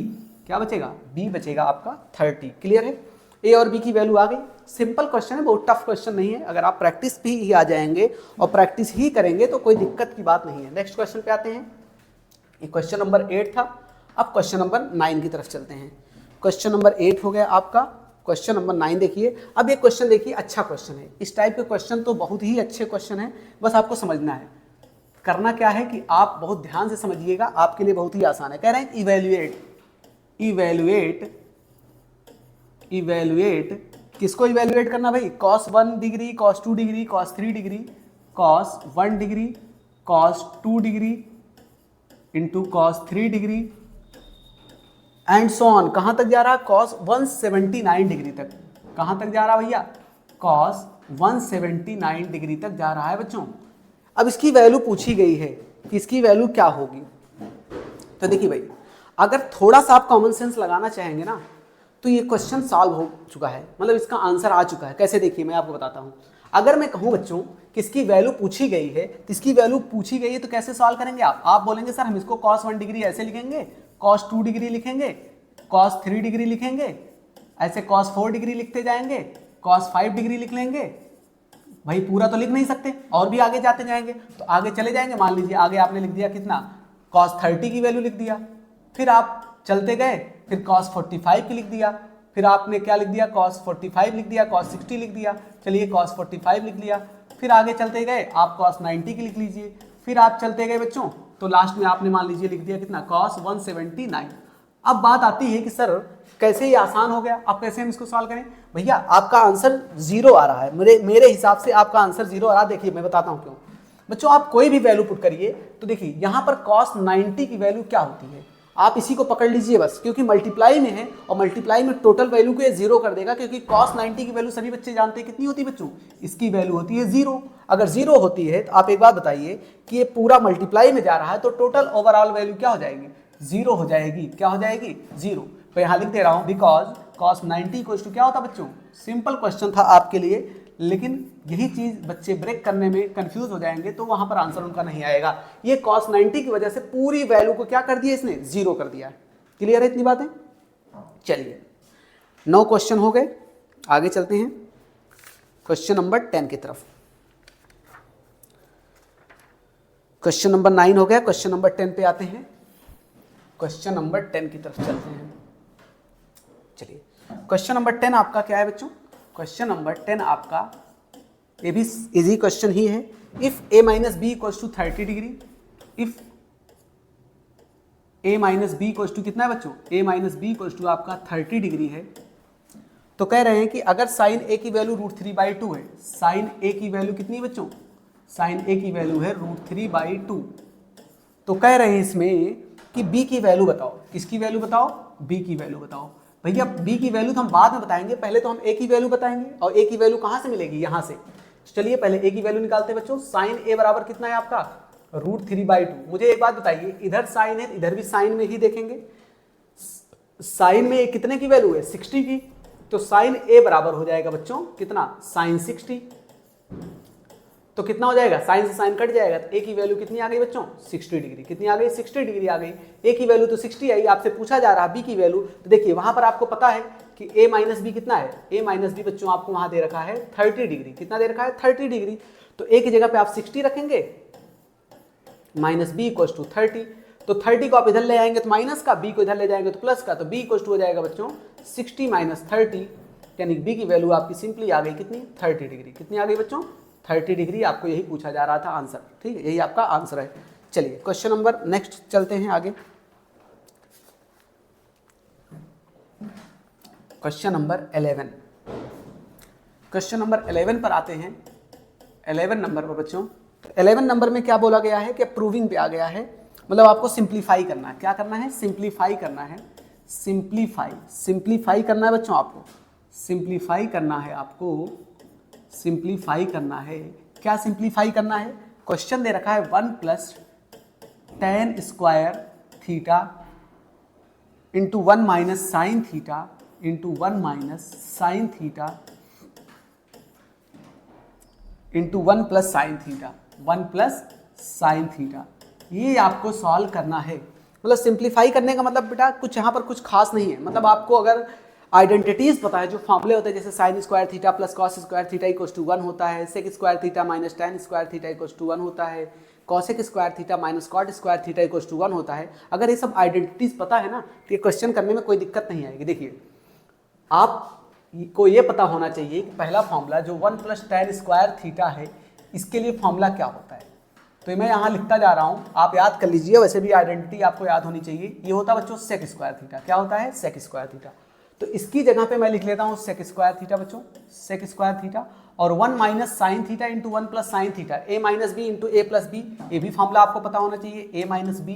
क्या बचेगा, b बचेगा आपका 30। क्लियर है, a और b की वैल्यू आ गई। सिंपल क्वेश्चन है, बहुत टफ क्वेश्चन नहीं है, अगर आप प्रैक्टिस भी ही आ जाएंगे और प्रैक्टिस ही करेंगे तो कोई दिक्कत की बात नहीं है। नेक्स्ट क्वेश्चन पे आते हैं, ये क्वेश्चन नंबर 8 था। अब क्वेश्चन नंबर 9 की तरफ चलते हैं। क्वेश्चन नंबर 8 हो गया आपका, क्वेश्चन नंबर 9 देखिए। अब ये क्वेश्चन देखिए, अच्छा क्वेश्चन है, इस टाइप के क्वेश्चन तो बहुत ही अच्छे क्वेश्चन है, बस आपको समझना है। करना क्या है कि आप बहुत ध्यान से समझिएगा, आपके लिए बहुत ही आसान है। कह रहे हैं इवैल्यूएट किसको इवैल्यूएट करना भाई, cos 1 degree, cos 2 degree, cos 3 degree, cos 1 degree cos 2 degree into cos 3 degree and so on. कहां तक जा रहा है? cos 179 डिग्री तक। कहां तक जा रहा है भैया? cos 179 डिग्री तक जा रहा है बच्चों। अब इसकी वैल्यू पूछी गई है कि इसकी वैल्यू क्या होगी। तो देखिए भाई, अगर थोड़ा सा आप कॉमन सेंस लगाना चाहेंगे ना तो ये क्वेश्चन सॉल्व हो चुका है, मतलब इसका आंसर आ चुका है। कैसे? देखिए मैं आपको बताता हूँ। अगर मैं कहूँ बच्चों कि इसकी वैल्यू पूछी गई है, तो इसकी वैल्यू पूछी गई है तो कैसे सॉल्व करेंगे आप बोलेंगे सर हम इसको cos 1 डिग्री ऐसे लिखेंगे, cos 2 डिग्री लिखेंगे, cos 3 डिग्री लिखेंगे, ऐसे cos 4 डिग्री लिखते जाएंगे, cos 5 डिग्री लिख लेंगे। भाई पूरा तो लिख नहीं सकते, और भी आगे जाते जाएंगे तो आगे चले जाएंगे। मान लीजिए आगे आपने लिख दिया कितना, cos 30 की वैल्यू लिख दिया, फिर आप चलते गए, फिर cos 45 की लिख दिया, फिर आपने क्या लिख दिया, cos 45 लिख दिया, cos 60 लिख दिया, चलिए cos 45 लिख लिया, फिर आगे चलते गए आप cos 90 की लिख लीजिए, फिर आप चलते गए बच्चों तो लास्ट में आपने मान लीजिए लिख दिया कितना, cos 179। अब बात आती है कि सर कैसे ये आसान हो गया, अब कैसे हम इसको सॉल्व करें? भैया आपका आंसर 0 आ रहा है, मेरे हिसाब से आपका आंसर 0 आ रहा है। देखिए मैं बताता हूँ क्यों। बच्चों आप कोई भी वैल्यू पुट करिए तो देखिए यहाँ पर cos 90 की वैल्यू क्या होती है, आप इसी को पकड़ लीजिए बस, क्योंकि मल्टीप्लाई में है और मल्टीप्लाई में टोटल वैल्यू को ये 0 कर देगा, क्योंकि cos 90 की वैल्यू सभी बच्चे जानते हैं कितनी होती है बच्चों, इसकी वैल्यू होती है 0। अगर 0 होती है तो आप एक बात बताइए कि ये पूरा मल्टीप्लाई में जा रहा है तो टोटल ओवरऑल वैल्यू क्या हो जाएगी, 0 हो जाएगी। क्या हो जाएगी? 0। तो यहाँ लिख दे रहा हूँ बिकॉज cos 90 इक्वल्स टू क्या होता बच्चों, सिंपल क्वेश्चन था आपके लिए, लेकिन यही चीज बच्चे ब्रेक करने में कंफ्यूज हो जाएंगे तो वहां पर आंसर उनका नहीं आएगा। ये cos 90 की वजह से पूरी वैल्यू को क्या कर दिया, इसने 0 कर दिया। क्लियर है इतनी बातें? चलिए 9 क्वेश्चन हो गए, आगे चलते हैं क्वेश्चन नंबर 10 की तरफ। क्वेश्चन नंबर 9 हो गया, क्वेश्चन नंबर 10 पे आते हैं। क्वेश्चन नंबर 10 की तरफ चलते हैं। चलिए क्वेश्चन नंबर 10 आपका क्या है बच्चों? क्वेश्चन नंबर 10 आपका ये भी इजी क्वेश्चन ही है। If a minus B equals to 30 degree, if a minus B equals to कितना है बच्चों, a minus B equals to आपका 30 डिग्री है, तो कह रहे हैं कि अगर साइन a की वैल्यू √3/2 है, साइन a की वैल्यू कितनी है बच्चों, साइन a की वैल्यू है √3/2, तो कह रहे हैं इसमें कि b की वैल्यू बताओ। किसकी वैल्यू बताओ? b की वैल्यू बताओ। भैया b की वैल्यू तो हम बाद में बताएंगे, पहले तो हम a की वैल्यू बताएंगे, और a की वैल्यू कहाँ से मिलेगी, यहाँ से। चलिए पहले a की वैल्यू निकालते हैं बच्चों। साइन a बराबर कितना है आपका, √3/2। मुझे एक बात बताइए, इधर साइन है इधर भी साइन में ही देखेंगे, साइन में कितने की वैल्यू है, 60 की, तो साइन a बराबर हो जाएगा बच्चों कितना, साइन 60। तो कितना हो जाएगा, साइन से साइन कट जाएगा, तो a की वैल्यू कितनी आ गई बच्चों, 60 डिग्री। कितनी आ गई, 60 डिग्री आ गई। a की वैल्यू तो 60 आई, आपसे पूछा जा रहा है b की वैल्यू, तो देखिए वहां पर आपको पता है कि a माइनस बी कितना है, a माइनस बी बच्चों आपको वहां दे रखा है 30 डिग्री। कितना दे रखा है, 30 डिग्री। तो a की जगह पे आप 60 रखेंगे, माइनस बी इक्वल्स टू 30, तो 30 को आप इधर ले आएंगे तो माइनस का, b को इधर ले जाएंगे तो प्लस का, तो b इक्वल्स टू हो जाएगा बच्चों 60 माइनस 30, यानी b की वैल्यू आपकी सिंपली आ गई कितनी, 30 डिग्री। कितनी आ गई बच्चों, 30 डिग्री। आपको यही पूछा जा रहा था आंसर, ठीक है, यही आपका आंसर है। चलिए क्वेश्चन नंबर नेक्स्ट चलते हैं आगे। क्वेश्चन नंबर 11, क्वेश्चन नंबर 11 पर आते हैं। 11 नंबर पर बच्चों, 11 नंबर में क्या बोला गया है कि प्रूविंग पे आ गया है, मतलब आपको सिंप्लीफाई करना है। क्या करना है, सिंप्लीफाई करना है। सिंप्लीफाई करना है बच्चों, आपको सिंप्लीफाई करना है, आपको सिंप्लीफाई करना है। क्या सिंप्लीफाई करना है, क्वेश्चन दे रखा है 1 + tan square theta into 1 - sign theta into 1 - sign theta into 1 + sine theta, 1 + sine theta. ये आपको सॉल्व करना है। मतलब सिंप्लीफाई करने का मतलब बेटा कुछ यहाँ पर कुछ खास नहीं है। मतलब आपको अगर आइडेंटिटीज पता है, जो फॉर्मूले होते हैं, जैसे sine square theta plus cos square theta equals to 1 होता है, sec square theta minus tan square theta equals to 1 होता है, cosec square theta minus cot square theta equals to 1 होता है। अगर ये सब आइडेंटिटीज पता है ना तो ये क्वेश्चन करने में कोई दिक्कत नहीं आएगी। देखिए आपको ये पता होना चाहिए कि पहला फॉर्मूला जो 1 + tan स्क्वायर थीटा है, इसके लिए फॉर्मूला क्या होता है। तो मैं यहाँ लिखता जा रहा हूँ, आप याद कर लीजिए। वैसे भी आइडेंटिटी आपको याद होनी चाहिए। ये होता है बच्चों सेक स्क्वायर थीटा। क्या होता है, सेक स्क्वायर थीटा। तो इसकी जगह पे मैं लिख लेता हूँ सेक स्क्वायर थीटा बच्चों, सेक स्क्वायर थीटा। और 1 minus sine theta into 1 plus sine theta, A minus B into A plus B, ये भी फॉर्मूला आपको पता होना चाहिए। A minus B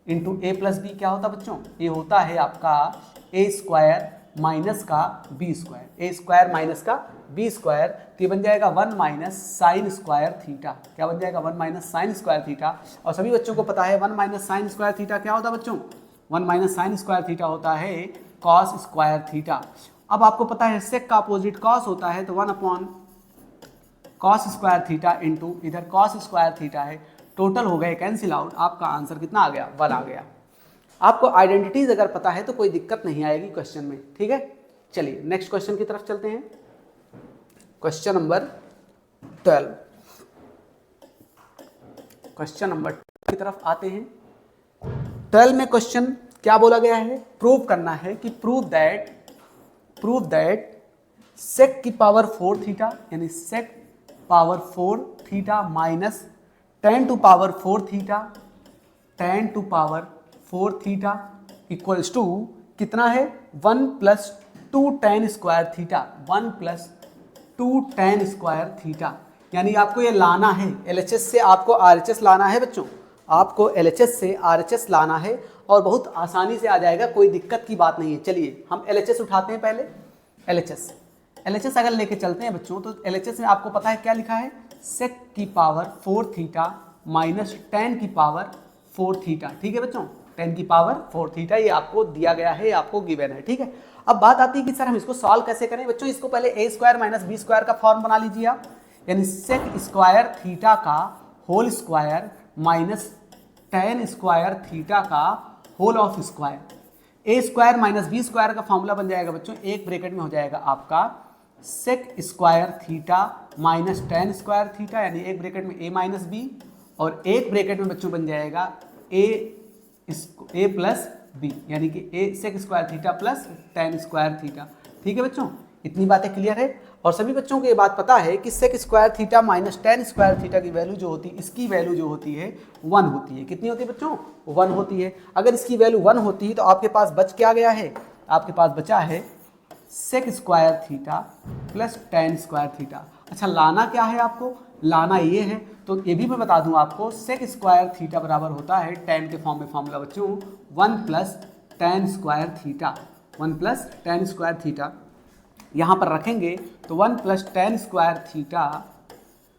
into A plus B क्या होता है बच्चों, ये होता है आपका ए स्क्वायर माइनस का B square, A square minus का बी स्क्वायर, तो ये बन जाएगा 1 माइनस साइन स्क्वायर थीटा। क्या बन जाएगा, 1 माइनस साइन स्क्वायर थीटा। और सभी बच्चों को पता है 1 माइनस साइन स्क्वायर थीटा क्या होता है बच्चों, 1 माइनस साइन स्क्वायर थीटा होता है कॉस स्क्वायर थीटा। अब आपको पता है सेक का अपोजिट कॉस होता है, तो 1 upon cos square theta into इधर कॉस स्क्वायर थीटा है, टोटल हो गए कैंसिल आउट, आपका आंसर कितना आ गया, 1 आ गया। आपको आइडेंटिटीज अगर पता है तो कोई दिक्कत नहीं आएगी क्वेश्चन में, ठीक है। चलिए नेक्स्ट क्वेश्चन की तरफ चलते हैं, क्वेश्चन नंबर 12। क्वेश्चन नंबर 12 की तरफ आते हैं। 12 में क्वेश्चन क्या बोला गया है, प्रूव करना है कि प्रूव दैट सेक की पावर 4 थीटा, यानी sec power 4 theta minus tan to power 4 theta, tan to power 4 theta equals to कितना है, 1 plus 2 tan square theta, 1 plus 2 tan square theta. यानी आपको ये लाना है LHS से, आपको RHS लाना है बच्चों, आपको LHS से RHS लाना है और बहुत आसानी से आ जाएगा, कोई दिक्कत की बात नहीं है। चलिए हम LHS उठाते हैं पहले, LHS अगर लेके चलते हैं बच्चों, तो LHS में आपको पता है क्या लिखा है, सेक की पावर 4 थीटा माइनस tan की पावर 4 थीटा, ठीक है बच्चों, tan की पावर 4 थीटा, ये आपको दिया गया है, आपको गिवन है, ठीक है। अब बात आती है कि सर हम इसको सॉल्व कैसे करें बच्चों, इसको पहले A square minus B square का फॉर्म बना लीजिए आप, यानी सेक स्क्वायर थीटा का whole square minus tan square theta का whole of square. A square minus B square का फॉर्मूला बन जाएगा बच्चों, एक ब्रैकेट में हो जाएगा आपका sec square theta minus tan square theta, यानी एक ब्रैकेट में ए माइनस बी, और एक ब्रैकेट में बच्चों बन जाएगा ए प्लस बी, यानी कि A sec square theta plus tan square theta, ठीक है बच्चों। इतनी बातें क्लियर है। और सभी बच्चों को ये बात पता है कि sec square theta minus tan square theta की वैल्यू जो होती है, इसकी वैल्यू जो होती है 1 होती है। कितनी होती है बच्चों, 1 होती है। अगर इसकी वैल्यू 1 होती है तो आपके पास बच क्या गया है, आपके पास बचा है sec square theta plus tan square theta. अच्छा लाना क्या है आपको, लाना ये है, तो ये भी मैं बता दूं आपको, सेक स्क्वायर थीटा बराबर होता है tan के फॉर्म में फॉर्मूला बच्चों 1 plus tan square theta, 1 plus tan square theta यहाँ पर रखेंगे तो 1 प्लस tan स्क्वायर थीटा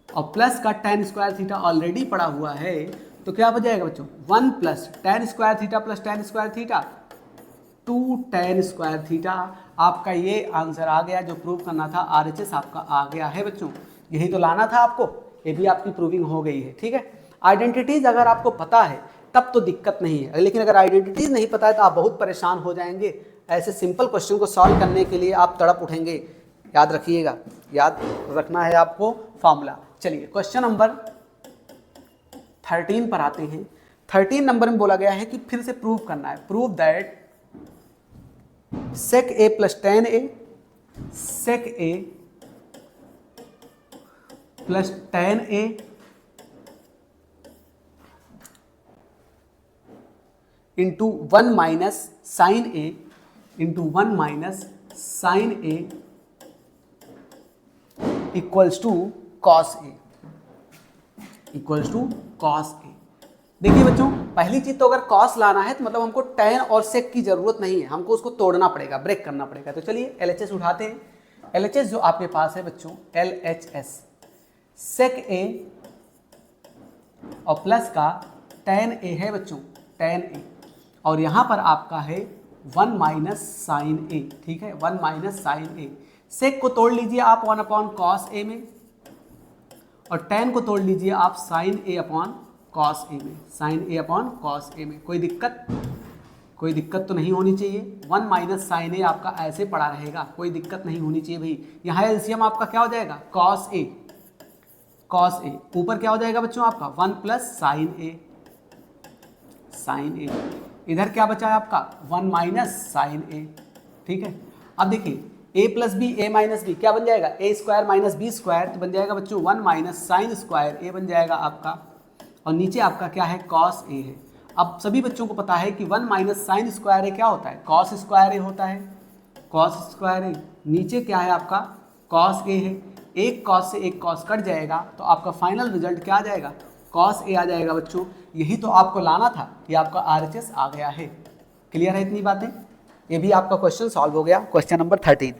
और प्लस का tan स्क्वायर थीटा ऑलरेडी पड़ा हुआ है, तो क्या हो जाएगा बच्चों, 1 plus tan square theta plus tan square theta 2 tan square theta. आपका ये आंसर आ गया, जो प्रूव करना था RHS आपका आ गया है बच्चों, यही तो लाना था आपको, ये भी आपकी प्रूविंग हो गई है, ठीक है। आइडेंटिटीज अगर आपको पता है तब तो दिक्कत नहीं है, लेकिन अगर आइडेंटिटीज नहीं पता है तो आप बहुत परेशान हो जाएंगे। ऐसे सिंपल क्वेश्चन को सॉल्व करने के लिए आप तड़प उठेंगे, याद रखिएगा, याद रखना है आपको फॉर्मूला। चलिए क्वेश्चन नंबर 13 पर आते हैं। 13 नंबर में बोला गया है कि फिर से प्रूव करना है, prove that sec A plus tan A, sec A plus tan A into 1 minus sine A into 1 minus sine A equals to cos A, equals to cos A. देखिए बच्चों, पहली चीज तो अगर कॉस लाना है तो मतलब हमको tan और सेक की जरूरत नहीं है, हमको उसको तोड़ना पड़ेगा, ब्रेक करना पड़ेगा। तो चलिए LHS उठाते हैं। LHS जो आपके पास है बच्चों, LHS सेक ए और प्लस का tan ए है बच्चों, tan ए, और यहाँ पर आपका है 1 माइनस साइन ए, ठीक है, 1 माइनस साइन ए। सेक को तोड़ लीजिए आप 1 अपॉन कॉस ए में, और tan को तोड़ लीजिए आप sign A upon cos A में, sign A upon cos A में। कोई दिक्कत तो नहीं होनी चाहिए। 1 माइनस साइन ए आपका ऐसे पड़ा रहेगा, कोई दिक्कत नहीं होनी चाहिए भाई। यहाँ एलसीएम आपका क्या हो जाएगा, कॉस ए, कॉस ए, ऊपर क्या हो जाएगा बच्चों आपका 1 प्लस साइन ए, साइन ए, इधर क्या बचा है आपका 1 माइनस साइन ए, ठीक है। अब देखिए a plus B, A minus B क्या बन जाएगा, A square minus B square, तो बन जाएगा बच्चों 1 माइनस साइन स्क्वायर ए बन जाएगा आपका, और नीचे आपका क्या है, कॉस ए है। अब सभी बच्चों को पता है कि 1 माइनस साइन स्क्वायर ए क्या होता है, कॉस स्क्वायर ए होता है, कॉस स्क्वायर ए। नीचे क्या है आपका, कॉस ए है। एक कॉस से एक कॉस कट जाएगा तो आपका फाइनल रिजल्ट क्या आ जाएगा, कॉस ए आ जाएगा बच्चों। यही तो आपको लाना था, ये आपका RHS आ गया है। क्लियर है इतनी बातें? ये भी आपका क्वेश्चन सॉल्व हो गया, क्वेश्चन नंबर 13।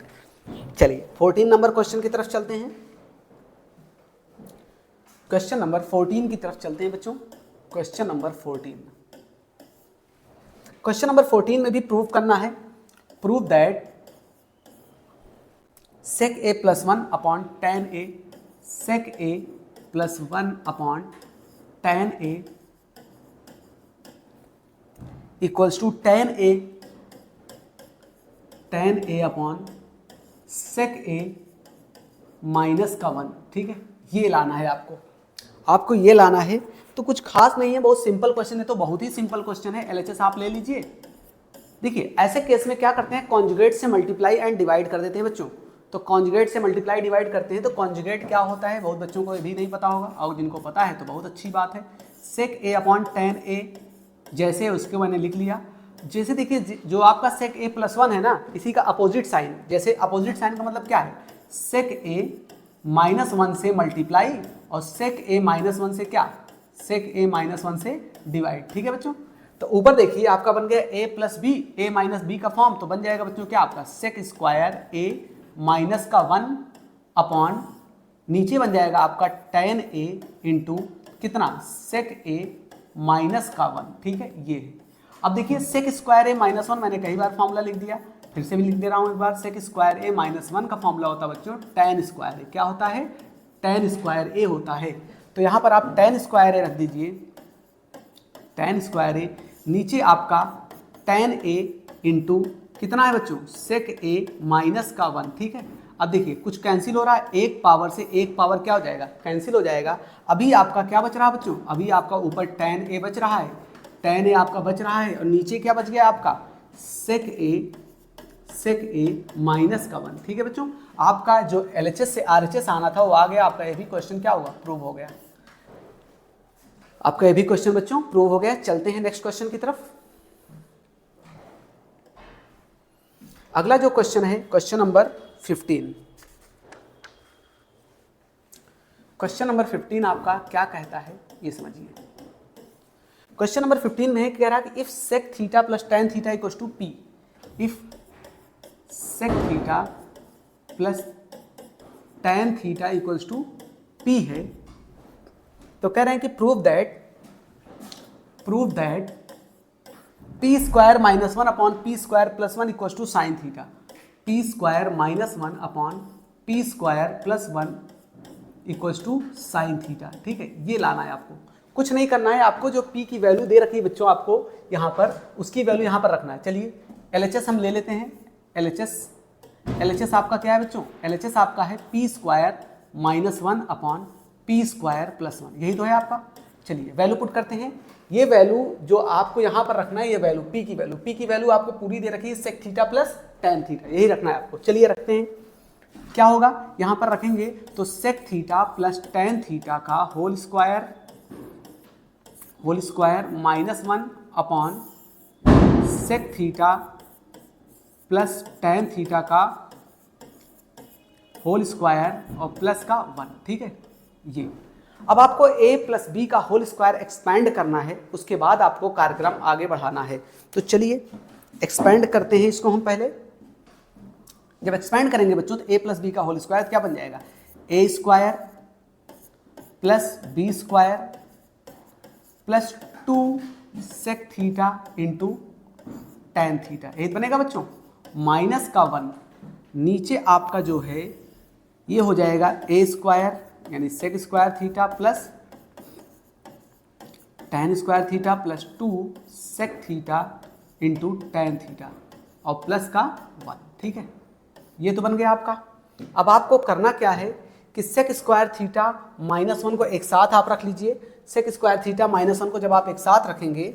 चलिए 14 नंबर क्वेश्चन की तरफ चलते हैं। क्वेश्चन नंबर 14 की तरफ चलते हैं बच्चों। क्वेश्चन नंबर 14, क्वेश्चन नंबर 14 में भी प्रूव करना है। Prove that sec a plus 1 upon tan a, sec a plus 1 upon tan a equals to tan a upon sec a minus का 1। ठीक है, ये लाना है आपको ये लाना है। तो कुछ खास नहीं है, बहुत सिंपल क्वेश्चन है, तो बहुत ही सिंपल क्वेश्चन है। LHS आप ले लीजिए। देखिए ऐसे केस में क्या करते हैं, कॉन्जुगेट से मल्टीप्लाई एंड डिवाइड कर देते हैं बच्चों। तो कॉन्जुगेट से मल्टीप्लाई डिवाइड करते हैं, तो कॉन्जुगेट क्या होता है बहुत बच्चों को ये भी नहीं पता होगा, और जिनको पता है तो बहुत अच्छी बात है। sec a upon tan a, जैसे उसके मैंने लिख लिया। जैसे देखिए जो आपका sec a प्लस 1 है ना, इसी का अपोजिट साइन, जैसे अपोजिट साइन का मतलब क्या है, sec a माइनस 1 से मल्टीप्लाई और sec a माइनस 1 से क्या, sec a माइनस 1 से डिवाइड। ठीक है बच्चों, तो ऊपर देखिए आपका बन गया a plus B, a minus B का फॉर्म, तो बन जाएगा बच्चों क्या आपका sec स्क्वायर a माइनस का 1 अपॉन नीचे बन जाएगा आपका tan a इंटू कितना, sec a माइनस का 1। ठीक है, ये है। अब देखिए sec स्क्वायर a माइनस 1 मैंने कई बार फॉर्मूला लिख दिया, फिर से भी लिख दे रहा हूँ एक बार। sec स्क्वायर a माइनस 1 का फॉर्मूला होता है बच्चों tan स्क्वायर a। क्या होता है, tan स्क्वायर a होता है। तो यहाँ पर आप tan स्क्वायर a रख दीजिए, tan स्क्वायर a, नीचे आपका tan a इंटू कितना है बच्चों, sec a माइनस का 1। ठीक है, अब देखिए कुछ कैंसिल हो रहा है, एक पावर से एक पावर क्या हो जाएगा, कैंसिल हो जाएगा। अभी आपका क्या बच रहा है बच्चों, अभी आपका ऊपर tan a बच रहा है, tan a आपका बच रहा है, और नीचे क्या बच गया आपका sec a माइनस का 1। ठीक है बच्चों, आपका जो LHS से RHS आना था वो आ गया। आपका ये भी क्वेश्चन क्या हुआ, प्रूव हो गया। आपका ये भी क्वेश्चन बच्चों प्रूव हो गया। चलते हैं नेक्स्ट क्वेश्चन की तरफ। अगला जो क्वेश्चन है क्वेश्चन नंबर 15। क्वेश्चन नंबर 15 आपका क्या कहता है ये समझिए। क्वेश्चन नंबर 15 में कह रहा है कि if sec theta plus tan theta equals to p, if sec theta plus tan theta equals to p है, तो कह रहे हैं कि prove that P square minus 1 upon P square plus 1 equals to sine theta, P square minus 1 upon P square plus 1 equals to sine theta. ठीक है, ये लाना है आपको, कुछ नहीं करना है आपको। जो p की वैल्यू दे रखी है बच्चों आपको यहाँ पर, उसकी वैल्यू यहाँ पर रखना है। चलिए LHS हम ले लेते हैं। LHS आपका क्या है बच्चों, LHS आपका है P square minus 1 upon P square plus 1, यही तो है आपका। चलिए वैल्यू पुट करते हैं। ये वैल्यू जो आपको यहाँ पर रखना है, ये वैल्यू p की वैल्यू आपको पूरी दे रखी है sec theta plus tan theta, यही रखना है आपको। चलिए रखते हैं, क्या होगा यहाँ पर रखेंगे तो sec theta plus tan theta का whole square minus 1 upon sec theta plus tan theta का होल स्क्वायर और प्लस का 1। ठीक है, ये अब आपको a प्लस बी का होल स्क्वायर एक्सपैंड करना है, उसके बाद आपको कार्यक्रम आगे बढ़ाना है। तो चलिए एक्सपैंड करते हैं इसको हम पहले। जब एक्सपैंड करेंगे बच्चों तो a प्लस बी का होल स्क्वायर क्या बन जाएगा, a square plus B square plus 2 sec theta into tan theta, यही बनेगा बच्चों। माइनस का 1 नीचे आपका जो है ये हो जाएगा a स्क्वायर यानी sec square theta plus tan square theta plus 2 sec theta into tan theta और प्लस का 1। ठीक है, ये तो बन गया आपका। अब आपको करना क्या है कि sec स्क्वायर थीटा माइनस 1 को एक साथ आप रख लीजिए। sec स्क्वायर थीटा माइनस 1 को जब आप एक साथ रखेंगे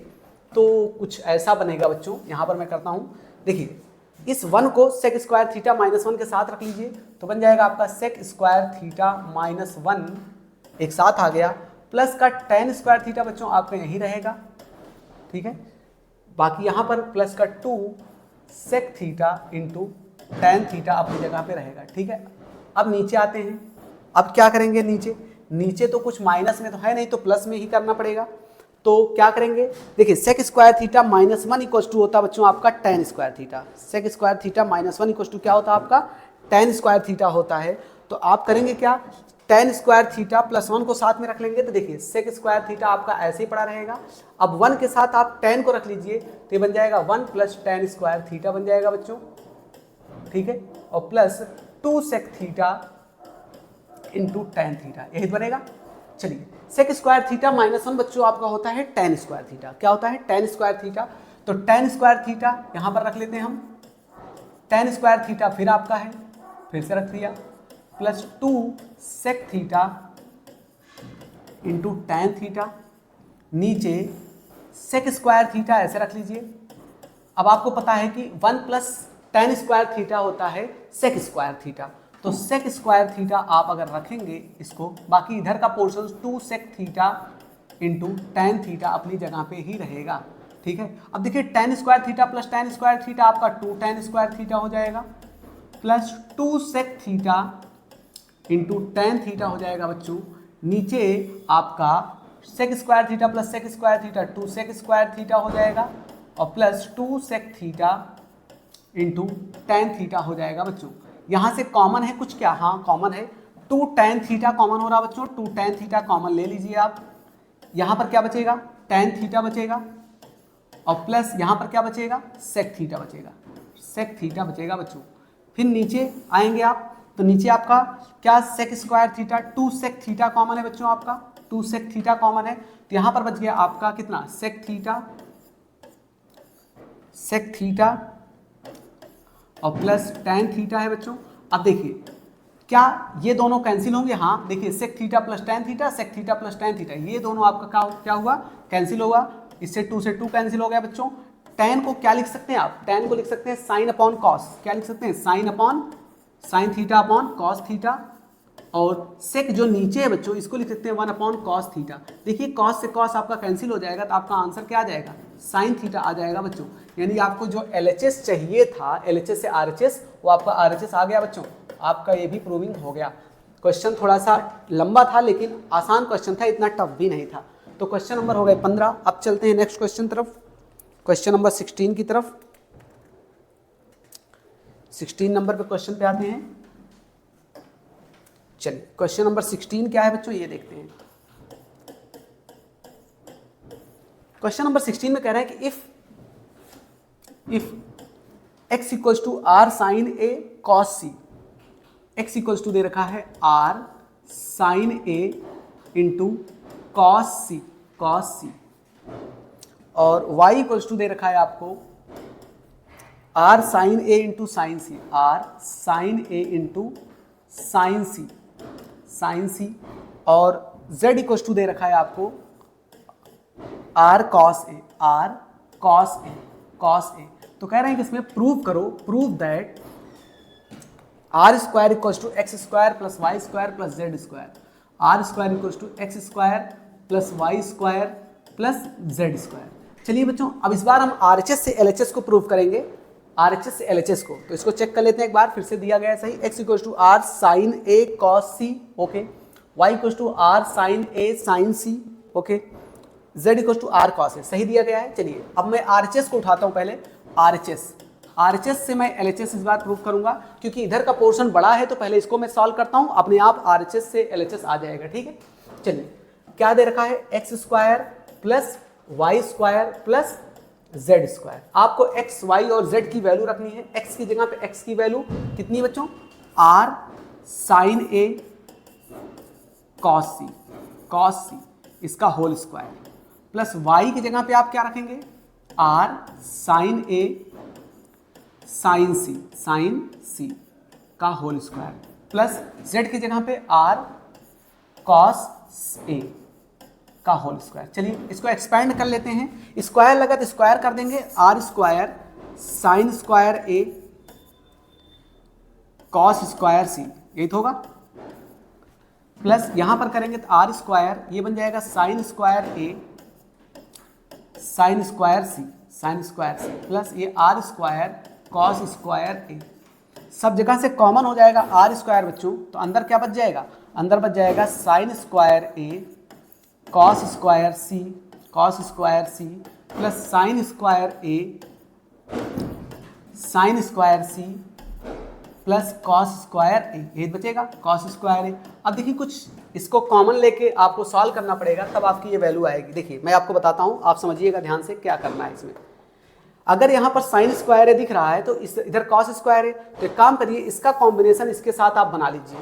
तो कुछ ऐसा बनेगा बच्चों। यहाँ पर मैं करता हूँ, देखिए इस 1 को sec स्क्वायर थीटा माइनस 1 के साथ रख लीजिए, तो बन जाएगा आपका sec स्क्वायर थीटा माइनस 1 एक साथ आ गया, प्लस का tan स्क्वायर थीटा बच्चों आपका यहीं रहेगा। ठीक है, बाकी यहाँ पर प्लस का 2 sec theta into tan theta अपनी जगह पे रहेगा। ठीक है, अब नीचे आते हैं, अब क्या करेंगे, नीचे नीचे तो कुछ माइनस में तो है नहीं, तो प्लस में ही करना पड़ेगा। तो क्या करेंगे, देखिए sec square theta minus 1 equal to होता है बच्चों आपका tan square theta. Sec square theta minus 1 equal to क्या होता है आपका टेन स्क्वायर थीटा होता है। तो आप करेंगे क्या, टेन स्क्वायर थीटा प्लस 1 को साथ में रख लेंगे, तो देखिए सेक स्क्वायर थीटा आपका ऐसे ही पड़ा रहेगा। अब 1 के साथ आप टेन को रख लीजिए, तो ये बन जाएगा 1 प्लस टेन स्क्वायर थीटा बन जाएगा बच्चों, ठीक है, और plus 2 sec theta into tan theta, यही बनेगा। चलिए सेक स्क्वायर थीटा माइनस 1 बच्चों आपका होता है टेन स्क्वायर थीटा। क्या होता है, टेन स्क्वायर थीटा। तो टेन स्क्वायर थीटा यहां पर रख लेते हैं हम, टेन स्क्वायर थीटा फिर आपका है, फिर से रख दिया, plus 2 sec theta into tan theta, नीचे सेक स्क्वायर थीटा ऐसे रख लीजिए। अब आपको पता है कि 1 प्लस टेन स्क्वायर थीटा होता है सेक स्क्वायर थीटा, तो सेक स्क्वायर थीटा आप अगर रखेंगे इसको, बाकी इधर का portion 2 sec theta into tan theta अपनी जगह पे ही रहेगा, ठीक है। अब देखिए tan square theta plus tan square theta आपका 2 टेन स्क्वायर थीटा हो जाएगा, plus 2 sec theta into tan theta हो जाएगा बच्चों। नीचे आपका sec square theta plus sec square theta 2 sec square theta हो जाएगा, और plus 2 sec theta into tan theta हो जाएगा बच्चों। यहाँ से कॉमन है कुछ क्या, हाँ कॉमन है, 2 टेन थीटा कॉमन हो रहा बच्चों, 2 टेन थीटा कॉमन ले लीजिए आप। यहाँ पर क्या बचेगा, टेन थीटा बचेगा, और प्लस यहाँ पर क्या बचेगा, सेक थीटा बचेगा, सेक थीटा बचेगा बच्चों। फिर नीचे आएंगे आप, तो नीचे आपका क्या, sec square theta 2 sec theta common है बच्चों आपका, 2 सेक थीटा कॉमन है, तो यहाँ पर बच गया आपका कितना, सेक थीटा, सेक थीटा और प्लस टेन थीटा है बच्चों। अब देखिए क्या ये दोनों कैंसिल होंगे, हाँ देखिए sec theta plus tan theta, sec theta plus tan theta, ये दोनों आपका क्या हुआ, कैंसिल होगा, इससे 2 से 2 कैंसिल हो गया बच्चों। टेन को क्या लिख सकते हैं आप, टेन को लिख सकते हैं साइन अपॉन कॉस, क्या लिख सकते हैं, sine upon sine theta upon cos theta, और सेक जो नीचे है बच्चों इसको लिख सकते हैं 1 अपॉन कॉस थीटा। देखिए कॉस से कॉस आपका कैंसिल हो जाएगा, तो आपका आंसर क्या आ जाएगा, साइन थीटा आ जाएगा बच्चों। यानी आपको जो LHS चाहिए था, LHS से RHS, वो आपका RHS आ गया बच्चों, आपका ये भी प्रूविंग हो गया। क्वेश्चन थोड़ा सा लंबा था लेकिन आसान क्वेश्चन था, इतना टफ भी नहीं था। तो क्वेश्चन नंबर हो गए 15। अब चलते हैं नेक्स्ट क्वेश्चन तरफ, क्वेश्चन नंबर 16 की तरफ। 16 नंबर पे क्वेश्चन पे आते हैं। चलिए क्वेश्चन नंबर 16 क्या है बच्चों, ये देखते हैं। क्वेश्चन नंबर 16 में कह रहा है कि if x equals to R sine A cos C, x equals to दे रखा है R sine A into cos C, और y इक्वल्स टू दे रखा है आपको R sine A into sine C, R sine A into sine C, और z equals to दे रखा है आपको आर कॉस ए। तो कह रहे हैं कि इसमें प्रूव करो, prove that R square equals to X square plus Y square plus Z square, R square equals to X square plus Y square plus Z square. चलिए बच्चों अब इस बार हम RHS से LHS को प्रूव करेंगे, RHS से LHS को। तो इसको चेक कर लेते हैं एक बार, फिर से दिया गया है सही, x equals to R sine A cos C, okay, y equals to R sine A sine C, okay, z equals to R cos A, सही दिया गया है। चलिए अब मैं RHS को उठाता हूं, पहले RHS से मैं LHS इस बार प्रूव करूंगा, क्योंकि इधर का पोर्शन बड़ा है, तो पहले इसको मैं सॉल्व करता हूं, अपने आप RHS से LHS आ जाएगा, ठीक है। चलिए क्या दे रखा है, x square plus Y square plus Z square. आपको एक्स वाई और जेड की वैल्यू रखनी है। एक्स की जगह पे एक्स की वैल्यू कितनी बच्चों, आर साइन ए कॉस सी इसका होल स्क्वायर, प्लस वाई की जगह पे आप क्या रखेंगे, आर साइन ए साइन सी का होल स्क्वायर, प्लस जेड की जगह पे आर कॉस ए का होल स्क्वायर। चलिए इसको एक्सपैंड कर लेते हैं, स्क्वायर लगा तो स्क्वायर कर देंगे, R square sine square A cos square C, यही तो होगा, प्लस यहां पर करेंगे तो आर स्क्वायर ये बन जाएगा sine square A sine square C plus ये आर स्क्वायर कॉस स्क्वायर ए। सब जगह से कॉमन हो जाएगा आर स्क्वायर बच्चों, तो अंदर क्या बच जाएगा, अंदर बच जाएगा sine square A cos square C plus sine square A sine square C plus cos square A, ये बचेगा कॉस स्क्वायर ए। अब देखिए कुछ इसको कॉमन लेके आपको सॉल्व करना पड़ेगा, तब आपकी ये वैल्यू आएगी। देखिए मैं आपको बताता हूँ, आप समझिएगा ध्यान से क्या करना है इसमें। अगर यहाँ पर साइन स्क्वायर ए दिख रहा है तो इस इधर कॉस स्क्वायर ए, तो एक काम करिए इसका कॉम्बिनेशन इसके साथ आप बना लीजिए,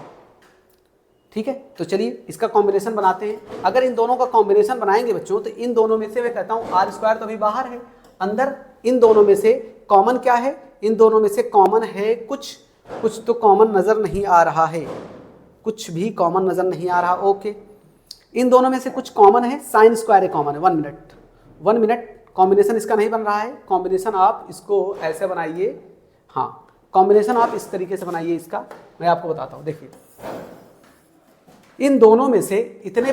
ठीक है। तो चलिए इसका कॉम्बिनेशन बनाते हैं। अगर इन दोनों का कॉम्बिनेशन बनाएंगे बच्चों तो इन दोनों में से मैं कहता हूँ आर स्क्वायर तो अभी बाहर है, अंदर इन दोनों में से कॉमन क्या है, इन दोनों में से कॉमन है कुछ तो कॉमन नज़र नहीं आ रहा है, कुछ भी कॉमन नज़र नहीं आ रहा। ओके, इन दोनों में से कुछ कॉमन है, साइन स्क्वायर ए कॉमन है। 1 मिनट, कॉम्बिनेशन इसका नहीं बन रहा है। कॉम्बिनेशन आप इसको ऐसे बनाइए, हाँ कॉम्बिनेशन आप इस तरीके से बनाइए इसका, मैं आपको बताता हूँ। देखिए इन दोनों में से इतने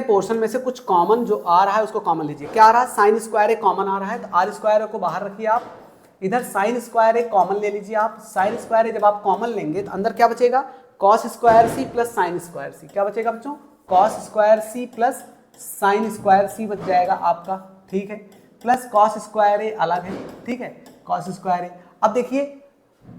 पोर्शन में से कुछ कॉमन जो आ रहा है उसको कॉमन लीजिए। क्या आ रहा है, साइन स्क्वायर ए कॉमन आ रहा है, तो आर स्क्वायर को बाहर रखिए आप, इधर साइन स्क्वायर ए कॉमन ले लीजिए आप। साइन स्क्वायर ए जब आप कॉमन लेंगे तो अंदर क्या बचेगा, cos square C plus sine square C. क्या बचेगा बच्चों, cos square C plus sine square C बच जाएगा आपका, ठीक है। प्लस कॉस स्क्वायर ए अलग है, ठीक है, कॉस स्क्वायर ए। अब देखिए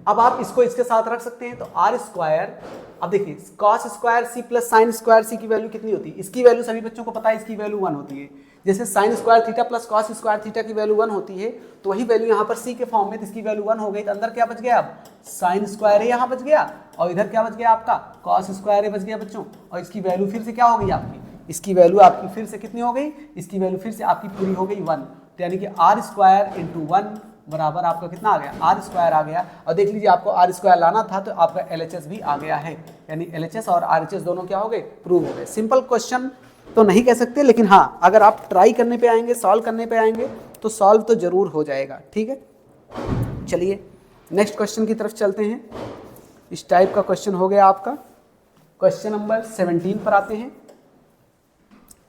अब आप इसको इसके साथ रख सकते हैं, तो आर स्क्वायर, अब देखिए cos square C plus sine square C की वैल्यू कितनी होती है, इसकी वैल्यू सभी बच्चों को पता है, इसकी वैल्यू 1 होती है। जैसे sine square theta plus cos square theta की वैल्यू 1 होती है, तो वही वैल्यू यहाँ पर सी के फॉर्म में, तो इसकी वैल्यू 1 हो गई। तो अंदर क्या बच गया, अब साइन स्क्वायर ए यहाँ बच गया, और इधर क्या बच गया आपका, कॉस स्क्वायर ए बच गया बच्चों। और इसकी वैल्यू फिर से क्या हो गई आपकी, इसकी वैल्यू आपकी फिर से कितनी हो गई, इसकी वैल्यू फिर से आपकी पूरी हो गई 1। तो यानी कि आर स्क्वायर इंटू 1 बराबर आपका कितना आ गया, आर स्क्वायर आ गया। और देख लीजिए आपको आर स्क्वायर लाना था तो आपका एलएचएस भी आ गया है, यानी एलएचएस और आरएचएस दोनों क्या हो गए, प्रूव हो गए। सिंपल क्वेश्चन तो नहीं कह सकते, लेकिन हाँ अगर आप ट्राई करने पे आएंगे, सॉल्व करने पे आएंगे तो सॉल्व तो जरूर हो जाएगा, ठीक है। चलिए नेक्स्ट क्वेश्चन की तरफ चलते हैं। इस टाइप का क्वेश्चन हो गया आपका। क्वेश्चन नंबर 17 पर आते हैं।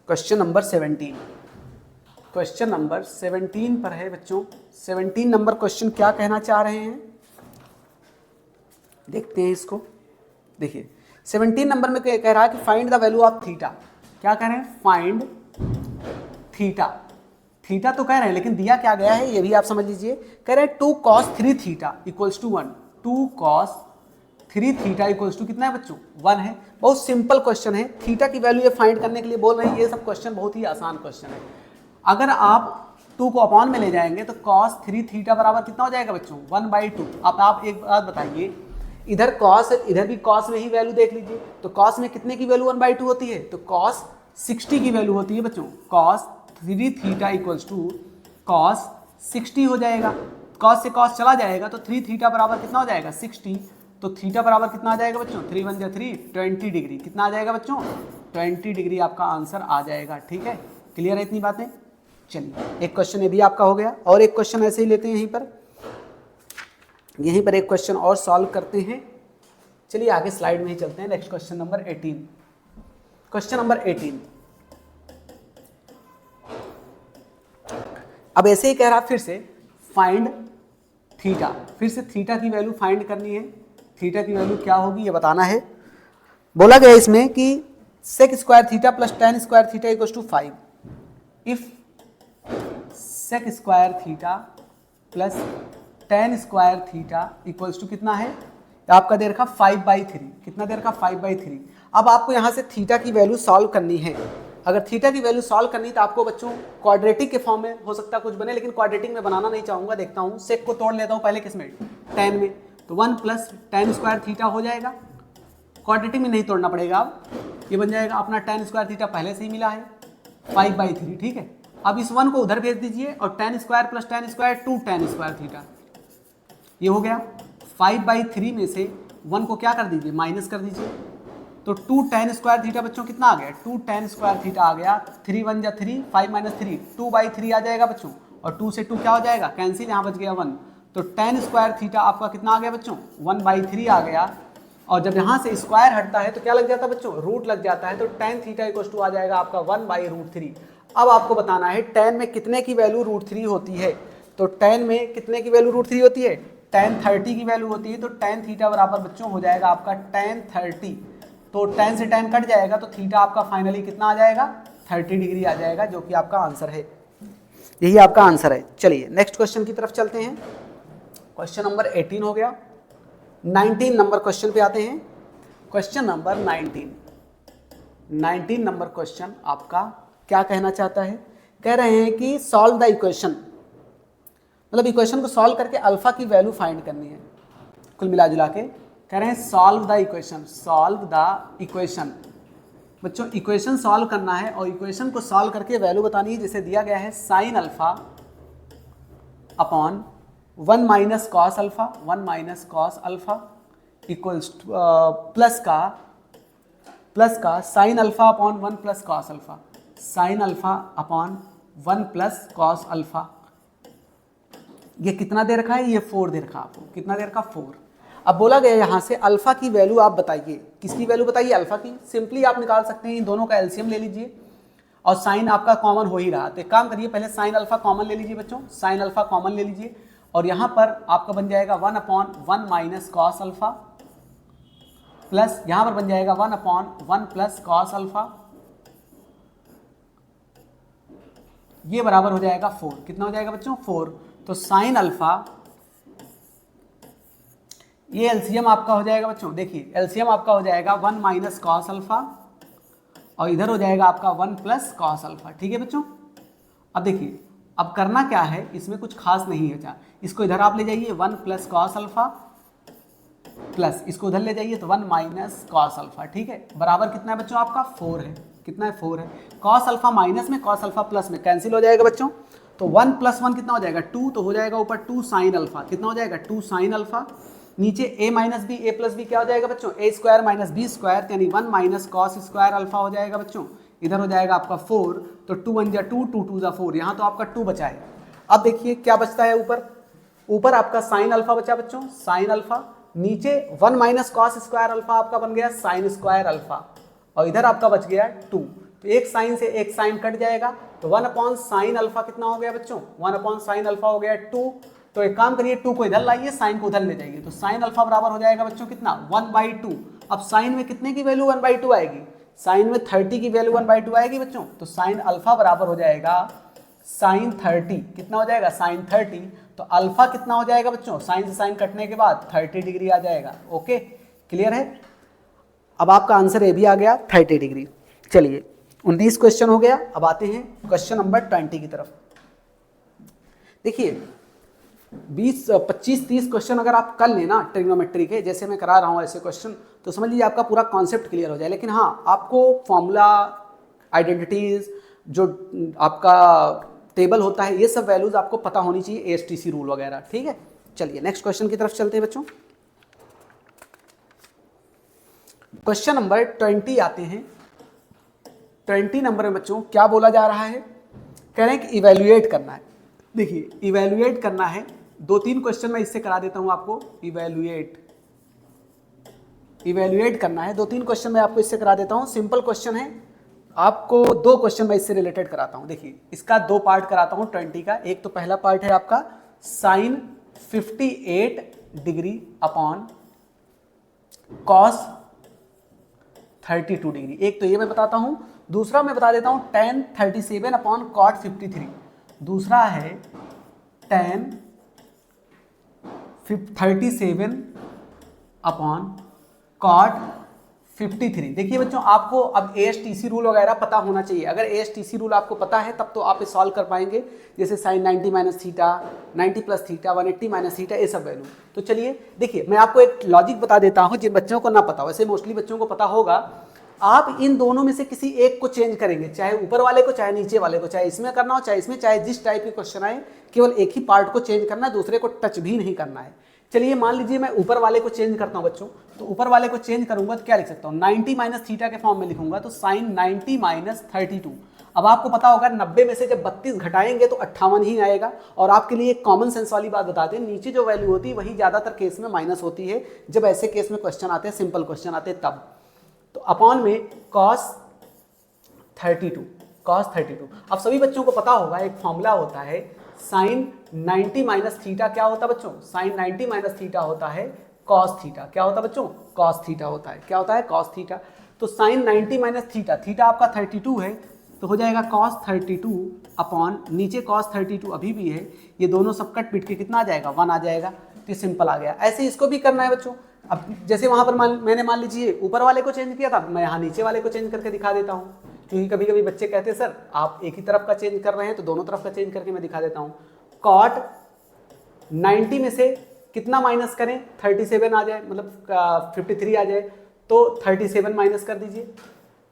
क्वेश्चन नंबर 17 पर है बच्चों। 17 नंबर क्वेश्चन क्या कहना चाह रहे हैं, देखते हैं इसको। देखिए 17 नंबर में कह रहा है कि find the value of theta. क्या कह रहे हैं, फाइंड थीटा तो कह रहे हैं, लेकिन दिया क्या गया है ये भी आप समझ लीजिए। कह रहे हैं 2 cos 3 theta equals to 1। 2 cos 3 theta equals to कितना है बच्चों, 1 है। बहुत सिंपल क्वेश्चन है, थीटा की वैल्यू ये फाइंड करने के लिए बोल रहे हैं। ये सब क्वेश्चन बहुत ही आसान क्वेश्चन है। अगर आप 2 को अपॉन में ले जाएंगे तो cos 3 थीटा बराबर कितना हो जाएगा बच्चों, 1/2। अब आप एक बात बताइए, इधर cos इधर भी cos में ही वैल्यू देख लीजिए, तो cos में कितने की वैल्यू 1/2 होती है, तो cos 60 की वैल्यू होती है बच्चों। cos 3 theta equals to cos 60 हो जाएगा। cos से cos चला जाएगा तो 3 थीटा बराबर कितना हो जाएगा, 60। तो थीटा बराबर कितना आ जाएगा बच्चों, 3 1 जा 3, 20 डिग्री। कितना आ जाएगा बच्चों, 20 डिग्री आपका आंसर आ जाएगा, ठीक है। क्लियर है इतनी बातें। चलिए एक क्वेश्चन ये भी आपका हो गया, और एक क्वेश्चन ऐसे ही लेते हैं यहीं पर एक क्वेश्चन और सॉल्व करते हैं। चलिए आगे स्लाइड में ही चलते हैं। Next question number 18। Question number 18 अब ऐसे ही कह रहा फिर से फाइंड थीटा। फिर से थीटा की वैल्यू फाइंड करनी है। थीटा की वैल्यू क्या होगी ये बताना है। बोला गया इसमें कि sec square theta plus tan square theta equals to 5। If sec square theta plus tan square theta equals to कितना है, आपका दे रखा 5/3। कितना दे रखा, 5/3। अब आपको यहाँ से थीटा की वैल्यू सॉल्व करनी है। अगर थीटा की वैल्यू सॉल्व करनी तो आपको बच्चों क्वाड्रेटिक के फॉर्म में हो सकता है कुछ बने, लेकिन क्वाड्रेटिक में बनाना नहीं चाहूँगा। देखता हूँ सेक को तोड़ लेता हूँ पहले, किसमें, tan में। तो 1 प्लस tan स्क्वायर थीटा हो जाएगा। क्वाड्रेटिक में नहीं तोड़ना पड़ेगा, अब ये बन जाएगा अपना tan स्क्वायर थीटा पहले से ही मिला है 5/3, ठीक है। अब इस 1 को उधर भेज दीजिए और tan square plus tan square 2 tan square theta, ये हो गया। 5/3 में से 1 को क्या कर दीजिए, माइनस कर दीजिए। तो 2 tan स्क्वायर थीटा बच्चों कितना आ गया, 2 tan स्क्वायर थीटा आ गया। 3 1 जा 3, 5 - 3 2/3 आ जाएगा बच्चों। और 2 से 2 क्या हो जाएगा, कैंसिल, यहाँ बच गया 1। तो tan स्क्वायर थीटा आपका कितना आ गया बच्चों, 1/3 आ गया। और जब यहाँ से स्क्वायर हटता है तो क्या लग जाता है बच्चों, रूट लग जाता है। तो tan थीटा इक्वल टू आ जाएगा आपका 1/√3। अब आपको बताना है tan में कितने की वैल्यू √3 होती है। तो tan में कितने की वैल्यू √3 होती है, tan 30 की वैल्यू होती है तो tan थीटा बराबर बच्चों हो जाएगा आपका tan 30, तो tan से tan कट जाएगा तो थीटा आपका फाइनली कितना आ जाएगा 30 डिग्री आ जाएगा, जो कि आपका आंसर है, यही आपका आंसर है। चलिए नेक्स्ट क्वेश्चन की तरफ चलते हैं। क्वेश्चन नंबर 18 हो गया। 19 नंबर क्वेश्चन पे आते हैं। क्वेश्चन नंबर 19 नंबर क्वेश्चन आपका क्या कहना चाहता है, कह रहे हैं कि सॉल्व द इक्वेशन, मतलब इक्वेशन को सॉल्व करके अल्फा की वैल्यू फाइंड करनी है। कुल मिला जुला के कह रहे हैं solve the equation, solve the equation. बच्चों इक्वेशन सॉल्व करना है और इक्वेशन को सॉल्व करके वैल्यू बतानी है। जैसे दिया गया है sine alpha upon 1 minus cos alpha, 1 minus cos alpha equals plus का sine alpha upon 1 plus cos alpha, sine alpha upon 1 plus cos alpha. ये कितना दे रखा है, ये 4 दे रखा है आपको, कितना दे रखा 4। अब बोला गया यहाँ से अल्फा की वैल्यू आप बताइए, किसकी वैल्यू बताइए, अल्फा की। सिंपली आप निकाल सकते हैं, इन दोनों का एलसीएम ले लीजिए और साइन आपका कॉमन हो ही रहा, तो एक काम करिए पहले साइन अल्फा कॉमन ले लीजिए बच्चों, साइन अल्फा कॉमन ले लीजिए और यहाँ पर आपका बन जाएगा 1 upon 1 minus cos alpha plus यहाँ पर बन जाएगा 1 अपॉन 1 प्लस कॉस अल्फा, ये बराबर हो जाएगा 4। कितना हो जाएगा बच्चों 4। तो साइन अल्फा, ये एलसीएम आपका हो जाएगा बच्चों, देखिए एलसीएम आपका हो जाएगा 1 माइनस कॉस अल्फा और इधर हो जाएगा आपका 1 प्लस कॉस अल्फा। ठीक है बच्चों, अब देखिए अब करना क्या है, इसमें कुछ खास नहीं है। इसको इधर आप ले जाइए 1 प्लस कॉस अल्फा प्लस इसको उधर ले जाइए तो 1 माइनस कॉस अल्फा। ठीक है, बराबर कितना है बच्चों आपका 4 है। कितना है 4 है। कॉस अल्फा माइनस में कॉस अल्फा प्लस में कैंसिल हो जाएगा बच्चों, तो 1 प्लस 1 कितना हो जाएगा 2, तो हो जाएगा ऊपर 2 साइन अल्फा, कितना हो जाएगा 2 साइन अल्फा, नीचे a minus B, A plus B क्या हो जाएगा बच्चों a square minus B square, यानी 1 माइनस कॉस स्क्वायर अल्फा हो जाएगा बच्चों, इधर हो जाएगा आपका 4, तो 2 1 जा 2, 2 2 जा 4, यहाँ तो आपका 2 बचा है। अब देखिए क्या बचता है ऊपर आपका साइन अल्फा बचा बच्चों, साइन अल्फा, नीचे 1 माइनस कॉस स्क्वायर अल्फा आपका बन गया साइन स्क्वायर अल्फा और इधर आपका बच गया 2, तो एक साइन से एक साइन कट जाएगा, तो 1 अपॉन साइन अल्फा कितना हो गया बच्चों 1 अपॉन साइन अल्फा हो गया 2, तो एक काम करिए 2 को इधर लाइए, साइन को उधर ले जाइए, तो साइन अल्फा बराबर हो जाएगा बच्चों कितना 1/2। अब साइन में कितने की वैल्यू 1/2 आएगी, साइन में 30 की वैल्यू 1/2 आएगी बच्चों, तो साइन अल्फा बराबर हो जाएगा साइन 30, कितना हो जाएगा साइन 30, तो अल्फा कितना हो जाएगा बच्चों, साइन से साइन कटने के बाद 30 डिग्री आ जाएगा। ओके क्लियर है। अब आपका आंसर ये भी आ गया 30 डिग्री। चलिए 19 क्वेश्चन हो गया। अब आते हैं क्वेश्चन नंबर 20 की तरफ। देखिए 20 25 30 क्वेश्चन अगर आप कर लेना ट्रिग्नोमेट्री के, जैसे मैं करा रहा हूँ ऐसे क्वेश्चन, तो समझ लीजिए आपका पूरा कॉन्सेप्ट क्लियर हो जाए। लेकिन हाँ, आपको फॉर्मूला, आइडेंटिटीज, जो आपका टेबल होता है, ये सब वैल्यूज आपको पता होनी चाहिए, ASTC रूल वगैरह। ठीक है, चलिए नेक्स्ट क्वेश्चन की तरफ चलते हैं बच्चों। क्वेश्चन नंबर 20 आते हैं। 20 नंबर में बच्चों क्या बोला जा रहा है, कह रहे हैं कि इवेल्युएट करना है। देखिए इवेल्युएट करना है, 2-3 क्वेश्चन मैं इससे करा देता हूं आपको। इवेल्युएट करना है, 2-3 क्वेश्चन मैं आपको इससे करा देता हूं। सिंपल क्वेश्चन है, आपको 2 क्वेश्चन मैं इससे रिलेटेड कराता हूं। देखिए इसका 2 पार्ट कराता हूं 20 का। एक तो पहला पार्ट है आपका sine 58 degree upon cos 32 degree, एक तो ये मैं बताता हूं। दूसरा मैं बता देता हूं tan 37 अपॉन कॉट 53, दूसरा है tan 37 अपॉन कॉट 53। देखिए बच्चों आपको अब ASTC रूल वगैरह पता होना चाहिए। अगर ASTC रूल आपको पता है तब तो आप सॉल्व कर पाएंगे, जैसे sine 90 minus theta, 90 plus theta, 180 minus theta, ये सब वैल्यू। तो चलिए देखिए मैं आपको एक लॉजिक बता देता हूँ जिन बच्चों को ना पता हो, वैसे मोस्टली बच्चों को पता होगा। आप इन दोनों में से किसी एक को चेंज करेंगे, चाहे ऊपर वाले को चाहे नीचे वाले को, चाहे इसमें करना हो चाहे इसमें, चाहे जिस टाइप के क्वेश्चन आए, केवल एक ही पार्ट को चेंज करना है, दूसरे को टच भी नहीं करना है। चलिए मान लीजिए मैं ऊपर वाले को चेंज करता हूं बच्चों, तो ऊपर वाले को चेंज करूंगा तो क्या लिख सकता हूं, 90 माइनस थीटा के फॉर्म में लिखूंगा, तो साइन 90 माइनस 32। अब आपको पता होगा 90 में से जब 32 घटाएंगे तो 58 ही आएगा। और आपके लिए एक कॉमन सेंस वाली बात बताते हैं, नीचे जो वैल्यू होती है वही ज्यादातर केस में माइनस होती है, जब ऐसे केस में क्वेश्चन आते हैं, सिंपल क्वेश्चन आते हैं तब। तो अपॉन में cos 32, cos 32। अब सभी बच्चों को पता होगा एक फॉर्मूला होता है sin 90 माइनस थीटा, क्या होता है बच्चों, sin 90 माइनस थीटा होता है cos थीटा, क्या होता है बच्चों, cos थीटा होता है, क्या होता है, cos थीटा। तो sin 90 माइनस थीटा, थीटा आपका 32 है तो हो जाएगा cos 32 अपॉन नीचे cos 32 अभी भी है, ये दोनों सब कट पिट के कितना आ जाएगा, 1 आ जाएगा। तो सिंपल आ गया। ऐसे इसको भी करना है बच्चों। अब जैसे वहां पर मैंने मान लीजिए ऊपर वाले को चेंज किया था, मैं यहाँ नीचे वाले को चेंज करके दिखा देता हूँ, क्योंकि कभी कभी बच्चे कहते हैं सर आप एक ही तरफ का चेंज कर रहे हैं, तो दोनों तरफ का चेंज करके मैं दिखा देता हूँ। cot 90 में से कितना माइनस करें, 37 आ जाए, मतलब 53 आ जाए, तो 37 माइनस कर दीजिए।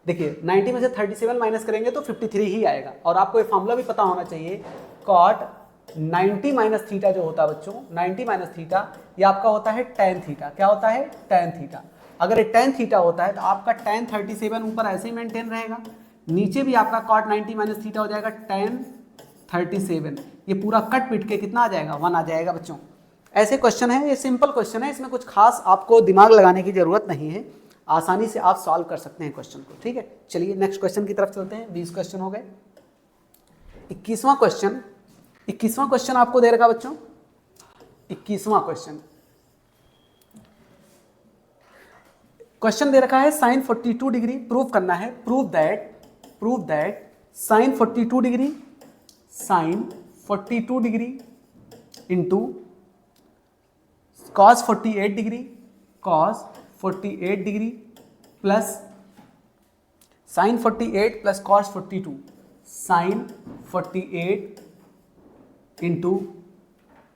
देखिए 90 में से 37 माइनस करेंगे तो 53 ही आएगा। और आपको ये फॉर्मूला भी पता होना चाहिए, cot 90 माइनस थीटा जो होता है बच्चों, 90 माइनस थीटा ये आपका होता है tan थीटा, क्या होता है, tan थीटा। अगर ये tan थीटा होता है तो आपका tan 37 ऊपर ऐसे ही मेंटेन रहेगा, नीचे भी आपका cot 90 माइनस थीटा हो जाएगा tan 37, ये पूरा कट पिट के कितना आ जाएगा, 1 आ जाएगा बच्चों। ऐसे क्वेश्चन है, ये सिंपल क्वेश्चन है, इसमें कुछ खास आपको दिमाग लगाने की जरूरत नहीं है, आसानी से आप सॉल्व कर सकते हैं क्वेश्चन को, ठीक है। चलिए नेक्स्ट क्वेश्चन की तरफ चलते हैं। 20 क्वेश्चन हो गए। 21वां क्वेश्चन आपको दे रखा बच्चों, 21वां क्वेश्चन दे रखा है sin 42 डिग्री प्रूव करना है। Prove that sin 42 degree into cos 48 degree plus sin 48 plus cos 42, sin 48 into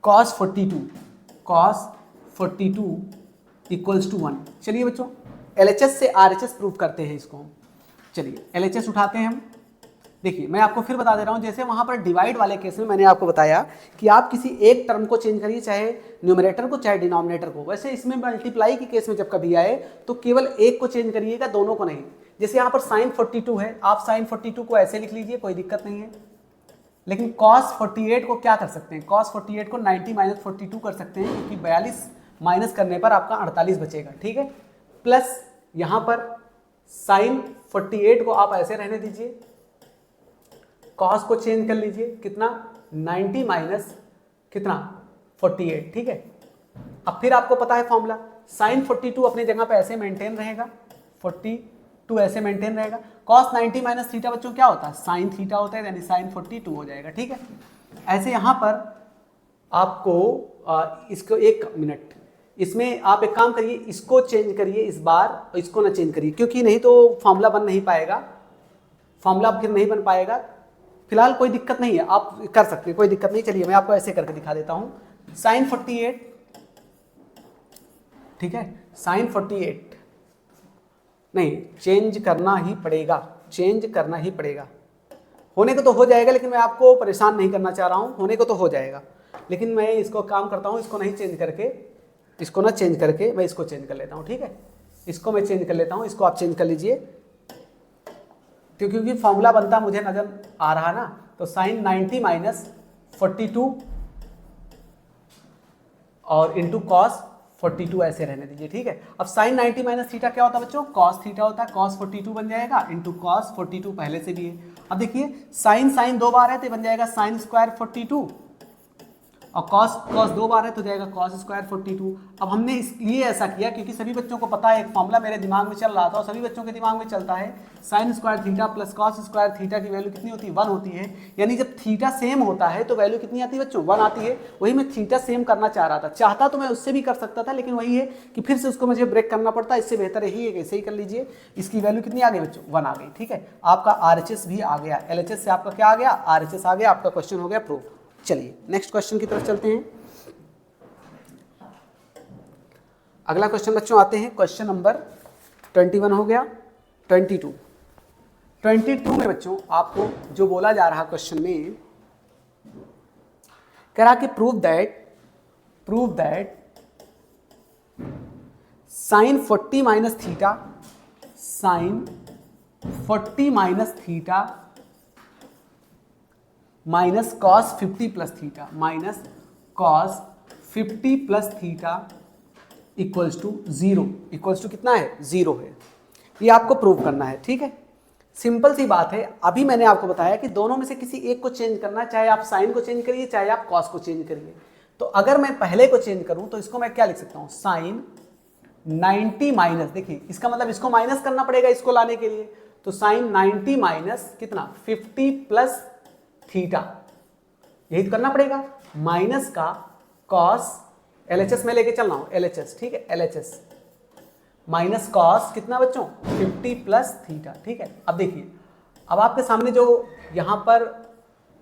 cos 42 equals to 1। चलिए बच्चों LHS से RHS प्रूव करते हैं इसको। चलिए LHS उठाते हैं हम। देखिए मैं आपको फिर बता दे रहा हूं, जैसे वहां पर डिवाइड वाले केस में मैंने आपको बताया कि आप किसी एक टर्म को चेंज करिए, चाहे न्यूमरेटर को चाहे डिनोमिनेटर को। वैसे इसमें मल्टीप्लाई के केस में जब कभी आए तो केवल एक को चेंज करिएगा, दोनों को नहीं। जैसे यहाँ पर sin 42 है, आप sin 42 को ऐसे लिख लीजिए, कोई दिक्कत नहीं है। लेकिन cos 48 को क्या कर सकते हैं, cos 48 को 90 माइनस 42 कर सकते हैं, क्योंकि 42 माइनस करने पर आपका 48 बचेगा, ठीक है। प्लस यहाँ पर sin 48 को आप ऐसे रहने दीजिए, cos को चेंज कर लीजिए, कितना 90 माइनस कितना 48, ठीक है। अब फिर आपको पता है फॉर्मूला, sin 42 अपनी जगह पे ऐसे मेंटेन रहेगा, 42 ऐसे मेंटेन रहेगा। cos 90 माइनस थीटा बच्चों क्या होता है, sin थीटा होता है, यानी sin 42 हो जाएगा, ठीक है। ऐसे यहाँ पर आपको इसको एक मिनट, इसमें आप एक काम करिए, इसको चेंज करिए इस बार, इसको ना चेंज करिए, क्योंकि नहीं तो फॉर्मूला बन नहीं पाएगा, फॉर्मूला फिर नहीं बन पाएगा। फिलहाल कोई दिक्कत नहीं है, आप कर सकते हैं, कोई दिक्कत नहीं। चलिए मैं आपको ऐसे करके दिखा देता हूं, sin 48, ठीक है, sin 48 नहीं, चेंज करना ही पड़ेगा, होने को तो हो जाएगा, लेकिन मैं आपको परेशान नहीं करना चाह रहा हूं, होने को तो हो जाएगा, लेकिन मैं इसको काम करता हूं, इसको नहीं चेंज करके, इसको ना चेंज करके मैं इसको चेंज कर लेता हूं, ठीक है। इसको मैं चेंज कर लेता हूं, इसको आप चेंज कर लीजिए, क्योंकि फॉर्मूला बनता मुझे नजर आ रहा ना। तो sin 90 माइनस 42 और इंटू cos 42 ऐसे रहने दीजिए, ठीक है। अब sin 90 माइनस थीटा क्या होता है बच्चों, cos थीटा होता है, cos 42 बन जाएगा इंटू cos 42 पहले से भी है। अब देखिए sin दो बार है तो बन जाएगा sin स्क्वायर 42, और cos दो बार है तो जाएगा cos स्क्वायर 42। अब हमने इसलिए ऐसा किया क्योंकि सभी बच्चों को पता है, एक फॉर्मूला मेरे दिमाग में चल रहा था और सभी बच्चों के दिमाग में चलता है, sin square theta plus cos square theta की वैल्यू कितनी होती है, 1 होती है। यानी जब थीटा सेम होता है तो वैल्यू कितनी आती है बच्चों, 1 आती है। वही मैं थीटा सेम करना चाह रहा था, चाहता तो मैं उससे भी कर सकता था, लेकिन वही है कि फिर से उसको मुझे ब्रेक करना पड़ता है, इससे बेहतर यही है कि ऐसे ही कर लीजिए। इसकी वैल्यू कितनी आ गई बच्चों, 1 आ गई, ठीक है। आपका RHS भी आ गया, LHS से आपका क्या आ गया, RHS आ गया, आपका क्वेश्चन हो गया प्रूव। चलिए नेक्स्ट क्वेश्चन की तरफ चलते हैं। अगला क्वेश्चन बच्चों आते हैं, क्वेश्चन नंबर 21 हो गया, 22 में बच्चों आपको जो बोला जा रहा क्वेश्चन में कह रहा कि prove that sin 40 minus theta minus cos 50 plus theta equals to 0, equals to कितना है, 0 है। ये आपको प्रूव करना है, ठीक है। सिंपल सी बात है, अभी मैंने आपको बताया कि दोनों में से किसी एक को चेंज करना, चाहे आप साइन को चेंज करिए चाहे आप कॉस को चेंज करिए। तो अगर मैं पहले को चेंज करूं तो इसको मैं क्या लिख सकता हूं, साइन 90 माइनस, देखिए इसका मतलब इसको माइनस करना पड़ेगा इसको लाने के लिए, तो साइन 90 माइनस कितना 50 प्लस थीटा, यही तो करना पड़ेगा, माइनस का कॉस, एलएचएस में लेके चलना हो, एलएचएस ठीक है, एलएचएस माइनस कॉस कितना बच्चों 50 प्लस थीटा, ठीक है। अब देखिए, अब आपके सामने जो यहाँ पर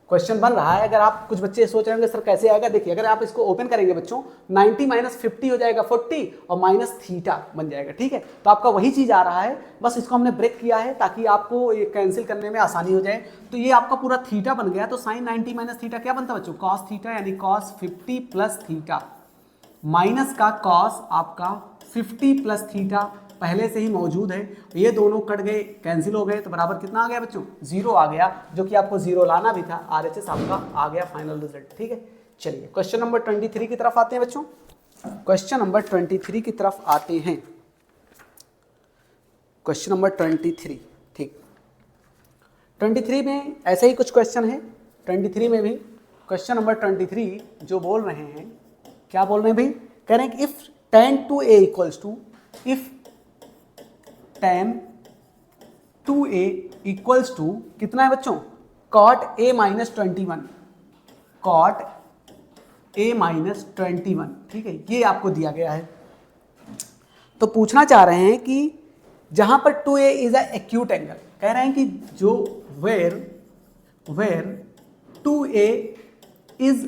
क्वेश्चन बन रहा है, अगर आप कुछ बच्चे सोच रहे होंगे सर कैसे आएगा, देखिए अगर आप इसको ओपन करेंगे बच्चों 90 माइनस 50 हो जाएगा 40 और माइनस थीटा बन जाएगा, ठीक है। तो आपका वही चीज आ रहा है, बस इसको हमने ब्रेक किया है ताकि आपको ये कैंसिल करने में आसानी हो जाए। तो ये आपका पूरा थीटा बन गया, तो साइन 90 माइनस थीटा क्या बनता है बच्चों, कॉस थीटा, यानी कॉस 50 प्लस थीटा माइनस का कॉस आपका 50 प्लस थीटा पहले से ही मौजूद है, ये दोनों कट गए कैंसिल हो गए, तो बराबर कितना आ गया बच्चों, 0 आ गया, जो कि आपको 0 लाना भी था, आरएचएस आपका आ गया फाइनल रिजल्ट, ठीक है। चलिए क्वेश्चन नंबर 23 की तरफ आते हैं बच्चों, क्वेश्चन नंबर 23 की तरफ आते हैं, क्वेश्चन नंबर 23, ठीक। 23 में ऐसे ही कुछ क्वेश्चन है, 23 में भी क्वेश्चन नंबर 23 जो बोल रहे हैं, क्या बोल रहे हैं भाई, कह रहे हैं कि if tan 2a equals to, if tan 2a equals to कितना है बच्चों, cot a minus 21, cot a minus 21, ठीक है, ये आपको दिया गया है। तो पूछना चाह रहे हैं कि जहां पर 2a is a acute angle, कह रहे हैं कि जो where 2a is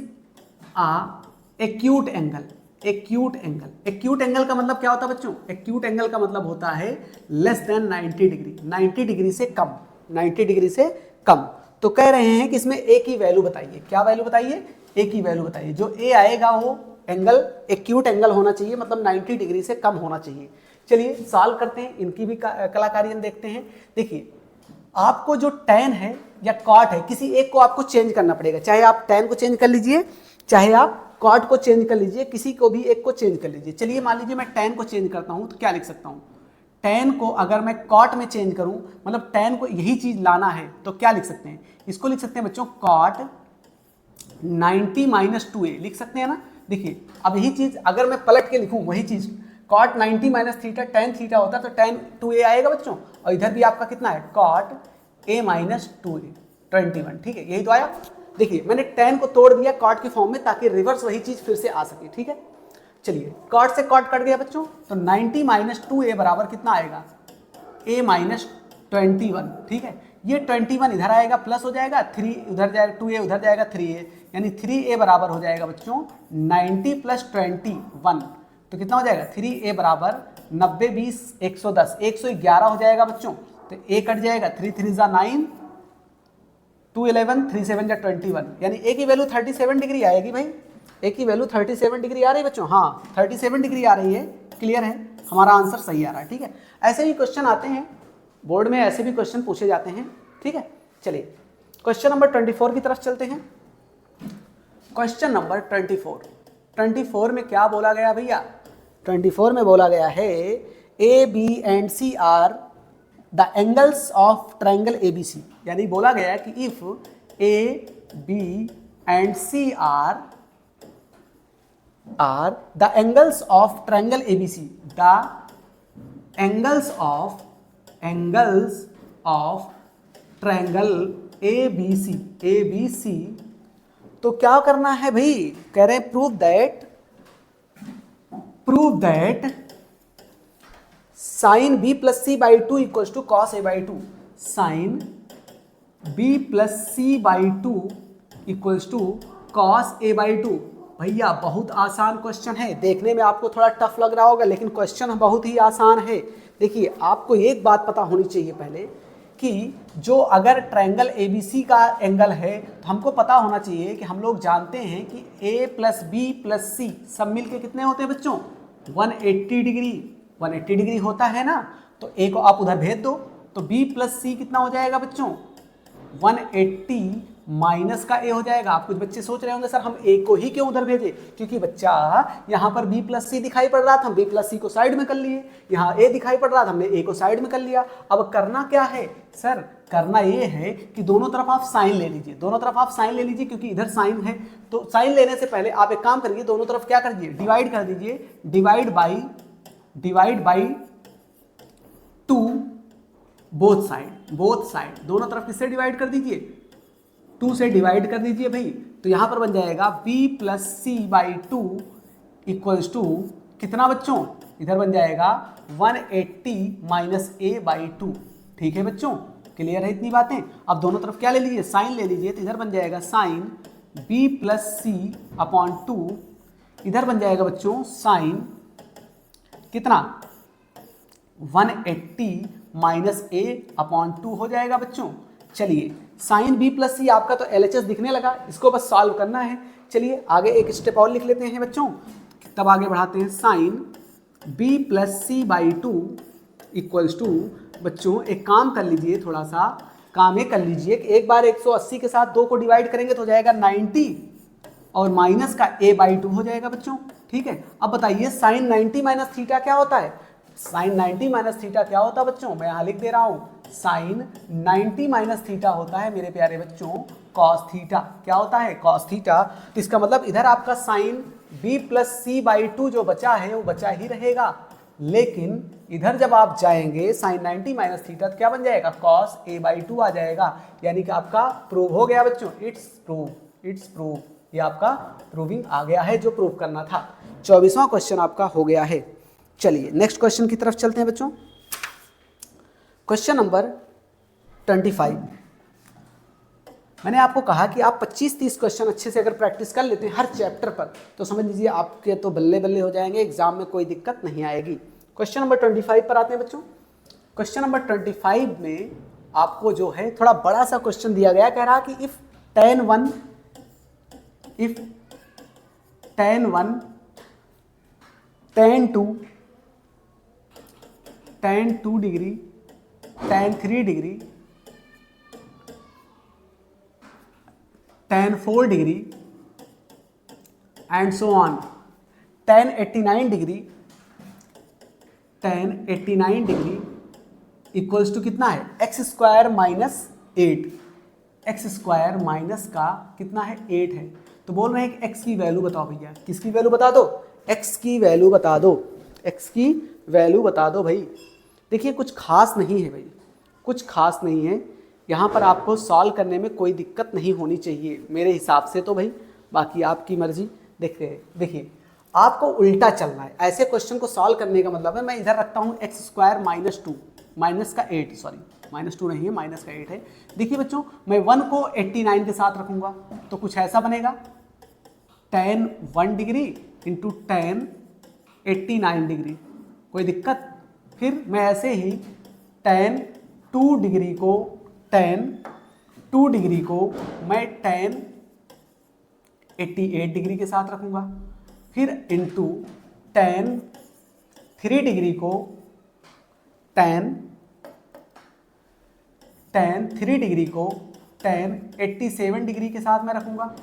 a acute angle, acute angle, acute angle का मतलब क्या होता है बच्चों, एक्यूट एंगल का मतलब होता है लेस देन 90 डिग्री, 90 डिग्री से कम, 90 डिग्री से कम। तो कह रहे हैं कि इसमें ए की वैल्यू बताइए, क्या वैल्यू बताइए, ए की वैल्यू बताइए, जो ए आएगा वो एंगल एक्यूट एंगल होना चाहिए, मतलब 90 डिग्री से कम होना चाहिए। चलिए सॉल्व करते हैं, इनकी भी कलाकारी हम देखते हैं। देखिए आपको जो tan है या cot है, किसी एक को आपको चेंज करना पड़ेगा, चाहे आप tan को चेंज कर लीजिए चाहे आप cot को चेंज कर लीजिए, किसी को भी एक को चेंज कर लीजिए। चलिए मान लीजिए मैं tan को चेंज करता हूं, तो क्या लिख सकता हूं, tan को अगर मैं cot में चेंज करूं, मतलब tan को यही चीज लाना है, तो क्या लिख सकते हैं, इसको लिख सकते हैं बच्चों cot 90 माइनस 2a लिख सकते हैं ना। देखिए अब यही चीज अगर मैं पलट के लिखूं, वही चीज cot 90 minus theta tan theta होता तो tan 2a आएगा बच्चों, और इधर भी आपका कितना है cot a माइनस 2a 21, ठीक है, यही तो आया। देखिए मैंने tan को तोड़ दिया cot की फॉर्म में ताकि रिवर्स वही चीज फिर से आ सके, ठीक है। चलिए cot से cot कट गया बच्चों, तो 90 माइनस 2a बराबर कितना आएगा, a माइनस 21, ठीक है। ये 21 इधर आएगा प्लस हो जाएगा, 3 उधर जाएगा, 2a उधर जाएगा 3a, यानी 3a बराबर हो जाएगा बच्चों 90 प्लस 21, तो कितना हो जाएगा 3a बराबर 90 20 110, 111 हो जाएगा बच्चों। तो a कट जाएगा, 3 3 जा 9, 2 11, 3 7 जा 21, यानी a की वैल्यू 37 डिग्री आएगी भाई, a की वैल्यू 37 डिग्री आ रही है बच्चों, हाँ 37 डिग्री आ रही है, क्लियर है, हमारा आंसर सही आ रहा है, ठीक है। ऐसे ही क्वेश्चन आते हैं बोर्ड में, ऐसे भी क्वेश्चन पूछे जाते हैं, ठीक है। चलिए क्वेश्चन नंबर 24 की तरफ चलते हैं। क्वेश्चन नंबर 24 में क्या बोला गया भैया, 24 में बोला गया है A B and C are the angles of triangle ABC, यानी बोला गया है कि if A B and C are the angles of triangle ABC, the angles of triangle ABC, तो क्या करना है भाई, कह रहे हैं prove that sine B plus C by 2 equals to cos A by 2, sine B plus C by 2 equals to cos A by 2। भैया बहुत आसान क्वेश्चन है, देखने में आपको थोड़ा टफ लग रहा होगा लेकिन क्वेश्चन बहुत ही आसान है। देखिए आपको एक बात पता होनी चाहिए पहले कि जो अगर ट्रायंगल एबीसी का एंगल है तो हमको पता होना चाहिए कि हम लोग जानते हैं कि a प्लस बी प्लस सी सब मिलके कितने होते हैं बच्चों, 180 डिग्री होता है ना। तो a को आप उधर भेज दो, तो b प्लस सी कितना हो जाएगा बच्चों, 180 माइनस का ए हो जाएगा। आप कुछ बच्चे सोच रहे होंगे सर हम ए को ही क्यों उधर भेजे, क्योंकि बच्चा यहाँ पर बी प्लस सी दिखाई पड़ रहा था, हम बी प्लस सी को साइड में कर लिए, यहाँ ए दिखाई पड़ रहा था, हमने ए को साइड में कर लिया। अब करना क्या है सर, करना ये है कि दोनों तरफ आप साइन ले लीजिए, दोनों तरफ आप साइन ले लीजिए, क्योंकि इधर साइन है। तो साइन लेने से पहले आप एक काम करिए, दोनों तरफ क्या कर दीजिए, डिवाइड कर दीजिए, डिवाइड बाई 2 बोथ साइड, दोनों तरफ किससे डिवाइड कर दीजिए, 2 से डिवाइड कर दीजिए भाई। तो यहां पर बन जाएगा b plus C by 2 equals to कितना बच्चों, इधर बन जाएगा 180 माइनस ए बाई 2। ठीक है बच्चों, क्लियर है इतनी बातें। अब दोनों तरफ क्या ले लीजिए, साइन ले लीजिए, तो इधर बन जाएगा साइन b प्लस सी अपॉन 2, इधर बन जाएगा बच्चों साइन कितना 180 माइनस ए अपॉन 2 हो जाएगा बच्चों। चलिए साइन b प्लस सी आपका तो LHS दिखने लगा, इसको बस सॉल्व करना है। चलिए आगे एक स्टेप और लिख लेते हैं बच्चों, तब आगे बढ़ाते हैं। Sine b plus C by 2 equals to, बच्चों एक काम कर लीजिए, थोड़ा सा काम ये कर लीजिए कि एक बार 180 के साथ 2 को डिवाइड करेंगे तो हो जाएगा 90 और माइनस का a बाई 2 हो जाएगा बच्चों। ठीक है, अब बताइए साइन 90 माइनस थीटा क्या होता है, साइन 90 माइनस थीटा क्या होता है बच्चों, मैं यहाँ लिख दे रहा हूँ, साइन 90 माइनस थीटा होता है मेरे प्यारे बच्चों कॉस थीटा। क्या होता है, कॉस थीटा। तो इसका मतलब इधर आपका sine b plus C by 2 जो बचा है वो बचा ही रहेगा, लेकिन इधर जब आप जाएंगे साइन 90 माइनस थीटा तो क्या बन जाएगा, कॉस a बाई 2 आ जाएगा। यानी कि आपका प्रूव हो गया बच्चों, इट्स प्रूव, ये आपका प्रूविंग आ गया है जो प्रूव करना था। 24वां क्वेश्चन आपका हो गया है। चलिए नेक्स्ट क्वेश्चन की तरफ चलते हैं बच्चों। Question number 25। मैंने आपको कहा कि आप 25-30 क्वेश्चन अच्छे से अगर प्रैक्टिस कर लेते हैं हर चैप्टर पर तो समझ लीजिए आपके तो बल्ले बल्ले हो जाएंगे, एग्जाम में कोई दिक्कत नहीं आएगी। क्वेश्चन नंबर 25 पर आते हैं बच्चों। क्वेश्चन नंबर 25 में आपको जो है थोड़ा बड़ा सा क्वेश्चन दिया गया, कह रहा कि if tan 1 tan 2 degree tan 3 degree tan 4 degree and so on tan 89 degree equals to कितना है, x square minus 8, x square minus का कितना है 8 है। तो बोल रहे हैं कि x की वैल्यू बताओ भैया, किसकी वैल्यू बता दो, x की वैल्यू बता दो, x की वैल्यू बता दो भाई। देखिए कुछ खास नहीं है भाई, कुछ खास नहीं है, यहाँ पर आपको सॉल्व करने में कोई दिक्कत नहीं होनी चाहिए मेरे हिसाब से तो भाई, बाकी आपकी मर्जी। देखिए आपको उल्टा चलना है, ऐसे क्वेश्चन को सॉल्व करने का मतलब है मैं इधर रखता हूँ एक्स स्क्वायर माइनस 2 माइनस का 8, सॉरी माइनस 2 नहीं है माइनस का 8 है। देखिए बच्चों मैं 1 को 89 के साथ रखूँगा तो कुछ ऐसा बनेगा, tan 1 degree into tan 89 degree, कोई दिक्कत। फिर मैं ऐसे ही tan 2 डिग्री को मैं tan 88 डिग्री के साथ रखूँगा, फिर इंटू tan 3 डिग्री को tan 87 डिग्री के साथ मैं रखूँगा।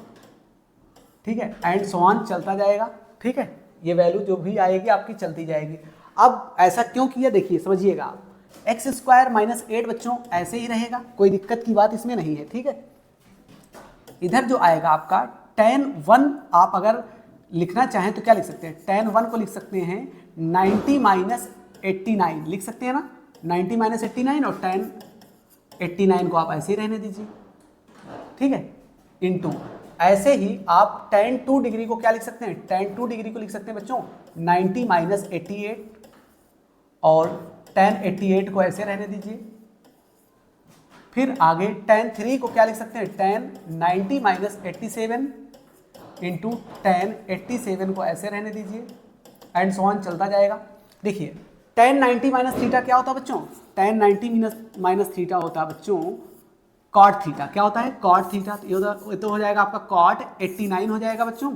ठीक है, एंड सो ऑन चलता जाएगा। ठीक है, ये वैल्यू जो भी आएगी आपकी चलती जाएगी। अब ऐसा क्यों किया देखिए समझिएगा आप, एक्स स्क्वायर माइनस 8 बच्चों ऐसे ही रहेगा, कोई दिक्कत की बात इसमें नहीं है। ठीक है, इधर जो आएगा आपका tan 1 आप अगर लिखना चाहें तो क्या लिख सकते हैं, tan 1 को लिख सकते हैं 90 माइनस 89 लिख सकते हैं ना, 90 माइनस 89 और tan 89 को आप ऐसे ही रहने दीजिए। ठीक है, इंटू ऐसे ही आप tan 2 डिग्री को क्या लिख सकते हैं, tan 2 डिग्री को लिख सकते हैं बच्चों 90 माइनस 88 और tan 88 को ऐसे रहने दीजिए। फिर आगे tan 3 को क्या लिख सकते हैं, tan 90 माइनस 87 इंटू tan 87 को ऐसे रहने दीजिए, एंड सो ऑन चलता जाएगा। देखिए tan 90 माइनस थीटा क्या होता है बच्चों, tan 90 माइनस थीटा होता है बच्चों cot थीटा। क्या होता है, cot थीटा। ये तो हो जाएगा आपका cot 89 हो जाएगा बच्चों,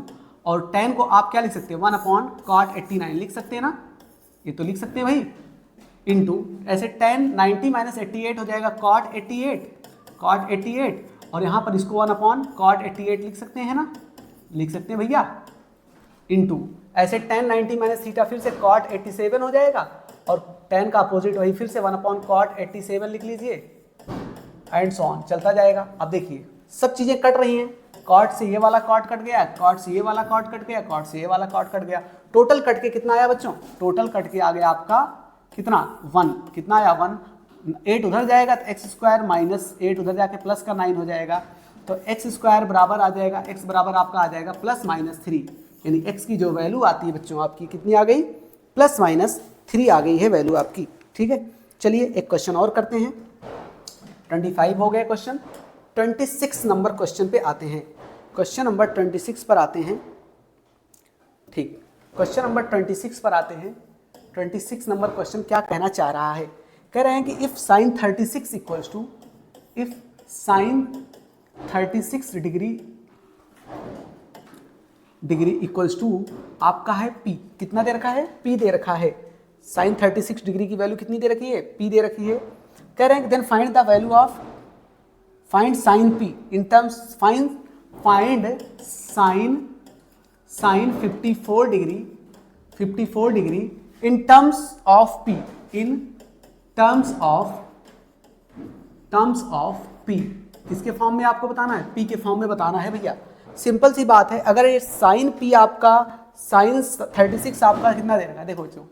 और tan को आप क्या लिख सकते हैं 1 अपॉन cot 89 लिख सकते हैं ना, ये तो लिख सकते हैं भाई, इंटू ऐसे tan 90 माइनस 88 हो जाएगा cot 88 और यहाँ पर इसको 1/cot 88 लिख सकते हैं ना, लिख सकते हैं भैया, इनटू ऐसे tan 90 माइनस थीटा फिर से cot 87 हो जाएगा और tan का अपोजिट वही फिर से 1/cot 87 लिख लीजिए एंड सो ऑन, चलता जाएगा। अब देखिए सब चीजें कट रही हैं, कॉट से ये वाला कॉट कट गया, कॉट से ये वाला कॉट कट गया, कॉट से ये वाला कॉट कट गया, टोटल कट के कितना आया बच्चों, टोटल कट के आ गया आपका कितना 1, कितना आया 1, 8 उधर जाएगा तो एक्स स्क्वायर माइनस 8 उधर जाके प्लस का 9 हो जाएगा, तो एक्स स्क्वायर बराबर आ जाएगा, एक्स बराबर आपका आ जाएगा +-3, यानी एक्स की जो वैल्यू आती है बच्चों आपकी कितनी आ गई, +-3 आ गई है वैल्यू आपकी। ठीक है, चलिए एक क्वेश्चन और करते हैं। 25 हो गए क्वेश्चन, 26 नंबर क्वेश्चन पे आते हैं। क्वेश्चन नंबर 26 पर आते हैं। ठीक, क्वेश्चन नंबर 26 पर आते हैं। 26 नंबर क्वेश्चन क्या कहना चाह रहा है, कह रहे हैं कि if sine 36 equals to, if sine 36 degree equals to आपका है p, कितना दे रखा है, p दे रखा है। साइन 36 डिग्री की वैल्यू कितनी दे रखी है, p दे रखी है। कह रहे हैं then find the value of, find sine p in terms, find sine 54 degree in terms of p, in terms of p, किसके फॉर्म में आपको बताना है, p के फॉर्म में बताना है भैया। सिंपल सी बात है, अगर ये साइन p आपका, साइन 36 आपका कितना दे रखा है, देखो बच्चों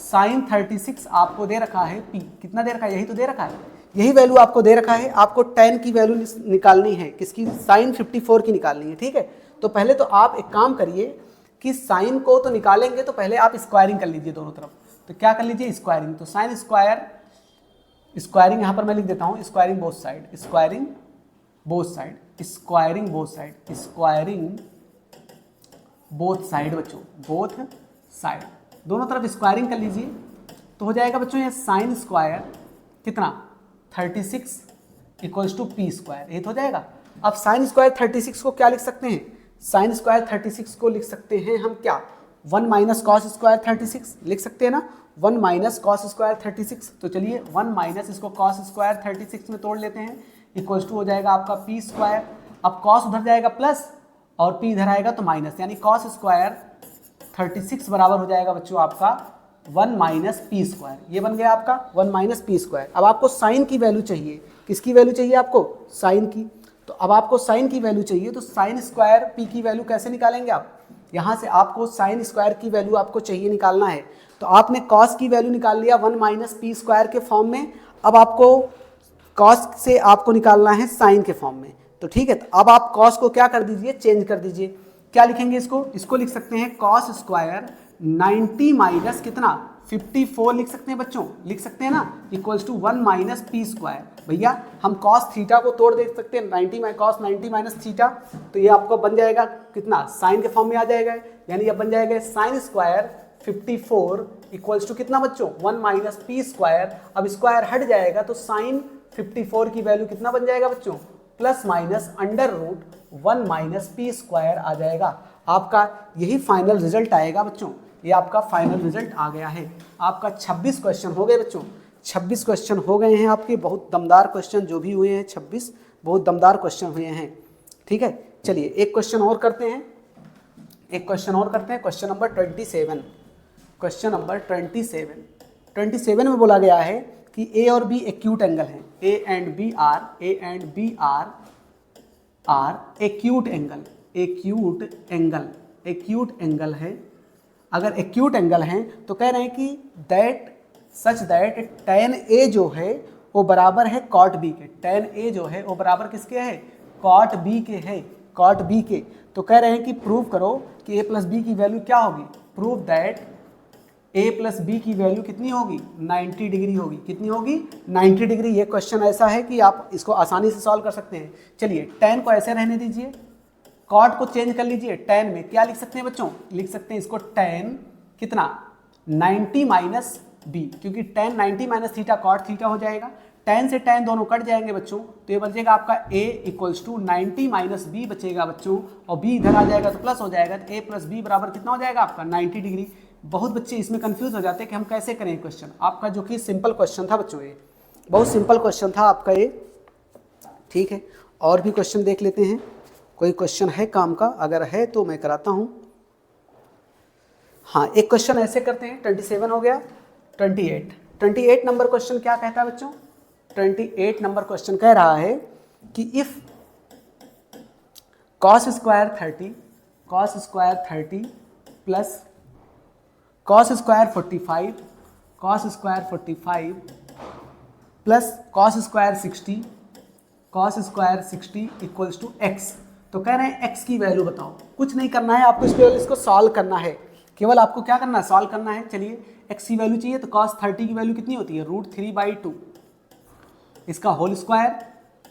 साइन 36 आपको दे रखा है p, कितना दे रखा है, यही तो दे रखा है, यही वैल्यू आपको दे रखा है। आपको tan की वैल्यू निकालनी है, किसकी, साइन 54 की निकालनी है। ठीक है, तो पहले तो आप एक काम करिए कि साइन को तो निकालेंगे तो पहले आप स्क्वायरिंग कर लीजिए दोनों तरफ। तो क्या कर लीजिए, स्क्वायरिंग, तो साइन स्क्वायरिंग यहाँ पर मैं लिख देता हूँ, squaring both side, squaring both side बच्चों, बोथ साइड दोनों तरफ स्क्वायरिंग कर लीजिए, तो हो जाएगा बच्चों ये साइन स्क्वायर कितना 36 इक्वल्स टू p स्क्वायर, ये तो हो जाएगा। अब साइन स्क्वायर 36 को क्या लिख सकते हैं, साइन स्क्वायर 36 को लिख सकते हैं हम क्या, 1 माइनस कॉस स्क्वायर 36 लिख सकते हैं ना, 1 माइनस कॉस स्क्वायर 36। तो चलिए 1 माइनस इसको कॉस स्क्वायर 36 में तोड़ लेते हैं, इक्वल्स टू हो जाएगा आपका p स्क्वायर। अब कॉस उधर जाएगा प्लस और p इधर आएगा तो माइनस, यानी कॉस स्क्वायर 36 बराबर हो जाएगा बच्चों आपका 1 माइनस पी स्क्वायर, ये बन गया आपका 1 माइनस पी स्क्वायर। अब आपको साइन की वैल्यू चाहिए, किसकी वैल्यू चाहिए आपको, साइन की। तो अब आपको साइन की वैल्यू चाहिए, तो साइन स्क्वायर पी की वैल्यू कैसे निकालेंगे आप, यहाँ से आपको साइन स्क्वायर की वैल्यू आपको चाहिए निकालना है। तो आपने कॉस की वैल्यू निकाल लिया 1 माइनस पी स्क्वायर के फॉर्म में, अब आपको कॉस से आपको निकालना है साइन के फॉर्म में। तो ठीक है, तो अब आप कॉस को क्या कर दीजिए, चेंज कर दीजिए। क्या लिखेंगे इसको लिख सकते हैं कॉस स्क्वायर 90 माइनस कितना 54 लिख सकते हैं बच्चों, लिख सकते हैं ना, equals to 1 minus P square. भैया हम कॉस थीटा को तोड़ देख सकते हैं, 90 कॉस 90 माइनस थीटा, तो ये आपको बन जाएगा कितना, साइन के फॉर्म में आ जाएगा, यानी अब बन जाएगा साइन स्क्वायर 54 इक्वल्स टू कितना बच्चों 1 माइनस पी स्क्वायर। अब स्क्वायर हट जाएगा तो साइन 54 की वैल्यू कितना बन जाएगा बच्चों, plus minus under root 1 minus P square आ जाएगा। आपका यही फाइनल रिजल्ट आएगा बच्चों, ये आपका फाइनल रिजल्ट आ गया है। आपका 26 क्वेश्चन हो गए बच्चों, 26 क्वेश्चन हो गए हैं आपके, बहुत दमदार क्वेश्चन जो भी हुए हैं 26 बहुत दमदार क्वेश्चन हुए हैं। ठीक है, चलिए एक क्वेश्चन और करते हैं, क्वेश्चन नंबर 27। क्वेश्चन नंबर 27 में बोला गया है कि ए और बी एक्यूट एंगल हैं, A and B are acute angle है। अगर एक्यूट एंगल हैं तो कह रहे हैं कि सच दैट tan A जो है वो बराबर है cot B के, tan A जो है वो बराबर किसके है, cot B के है, cot B के। तो कह रहे हैं कि प्रूव करो कि A प्लस बी की वैल्यू क्या होगी, prove that A plus B की वैल्यू कितनी होगी 90 डिग्री होगी, कितनी होगी 90 डिग्री। ये क्वेश्चन ऐसा है कि आप इसको आसानी से सॉल्व कर सकते हैं। चलिए tan को ऐसे रहने दीजिए, कॉट को चेंज कर लीजिए, tan में क्या लिख सकते हैं बच्चों, लिख सकते हैं इसको tan कितना 90 माइनस बी, क्योंकि tan 90 minus theta cot theta हो जाएगा, tan से tan दोनों कट जाएंगे बच्चों, तो ये बचेगा आपका a equals to 90 minus B बचेगा बच्चों, और b इधर आ जाएगा तो प्लस हो जाएगा, तो a प्लस बी बराबर कितना हो जाएगा आपका 90 डिग्री। बहुत बच्चे इसमें कंफ्यूज हो जाते हैं कि हम कैसे करें क्वेश्चन आपका, जो कि सिंपल क्वेश्चन था बच्चों, ये बहुत सिंपल क्वेश्चन था आपका ये। ठीक है, और भी क्वेश्चन देख लेते हैं, कोई क्वेश्चन है काम का, अगर है तो मैं कराता हूँ। हाँ, एक क्वेश्चन ऐसे करते हैं, 27 हो गया, 28 नंबर क्वेश्चन क्या कहता है बच्चों? 28 नंबर क्वेश्चन कह रहा है कि if cos square 30 plus cos square 45 plus cos square 60 equals to x। तो कह रहे हैं x की वैल्यू बताओ। कुछ नहीं करना है आपको, इसको सॉल्व करना है, केवल आपको क्या करना है, सॉल्व करना है। चलिए, x की वैल्यू चाहिए तो cos 30 की वैल्यू कितनी होती है? √3/2 इसका होल स्क्वायर।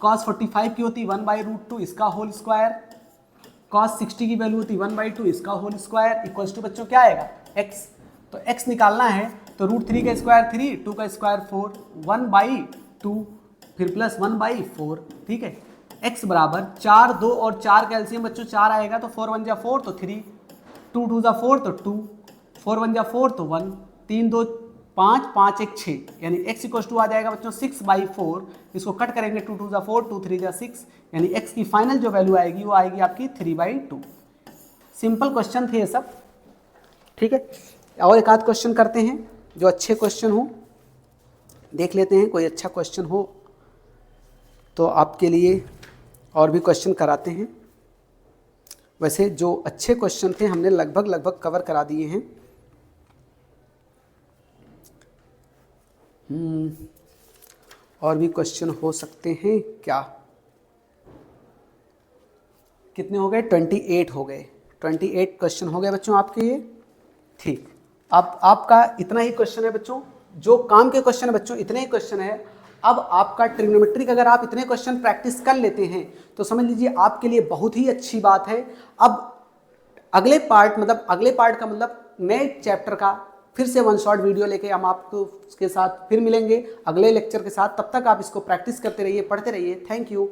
cos 45 की होती है 1/√2 इसका होल स्क्वायर। cos 60 की वैल्यू होती है 1/2 इसका होल स्क्वायर इक्वल्स टू बच्चों क्या आएगा? x। तो x निकालना है तो √3 का स्क्वायर 3, 2 का स्क्वायर 4, 1/2 फिर प्लस 1/4। ठीक है, x बराबर 4, 2 और 4 कैल्सियम बच्चों 4 आएगा तो 4 1 जा 4 तो 3, 2 2 जा 4 तो 2, 4 1 जा 4 तो 1, 3 2 5, 5 1 6, यानी x इक्वल टू आ जाएगा बच्चों 6/4। इसको कट करेंगे, 2 2 जा 4, 2 3 जा 6, यानी x की फाइनल जो वैल्यू आएगी वो आएगी आपकी 3/2। सिंपल क्वेश्चन थे ये सब। ठीक है, और एक आध क्वेश्चन करते हैं जो अच्छे क्वेश्चन हो, देख लेते हैं कोई अच्छा क्वेश्चन हो तो आपके लिए और भी क्वेश्चन कराते हैं। वैसे जो अच्छे क्वेश्चन थे हमने लगभग कवर करा दिए हैं। और भी क्वेश्चन हो सकते हैं क्या? कितने हो गए? 28 हो गए। 28 क्वेश्चन हो गए बच्चों आपके ये। ठीक, अब आपका इतना ही क्वेश्चन है बच्चों, जो काम के क्वेश्चन है बच्चों, इतने ही क्वेश्चन है। अब आपका ट्रिग्नोमेट्रिक अगर आप इतने क्वेश्चन प्रैक्टिस कर लेते हैं तो समझ लीजिए आपके लिए बहुत ही अच्छी बात है। अब अगले पार्ट का मतलब नए चैप्टर का फिर से 1 शॉट वीडियो लेके हम आपको उसके साथ फिर मिलेंगे अगले लेक्चर के साथ। तब तक आप इसको प्रैक्टिस करते रहिए, पढ़ते रहिए। Thank you.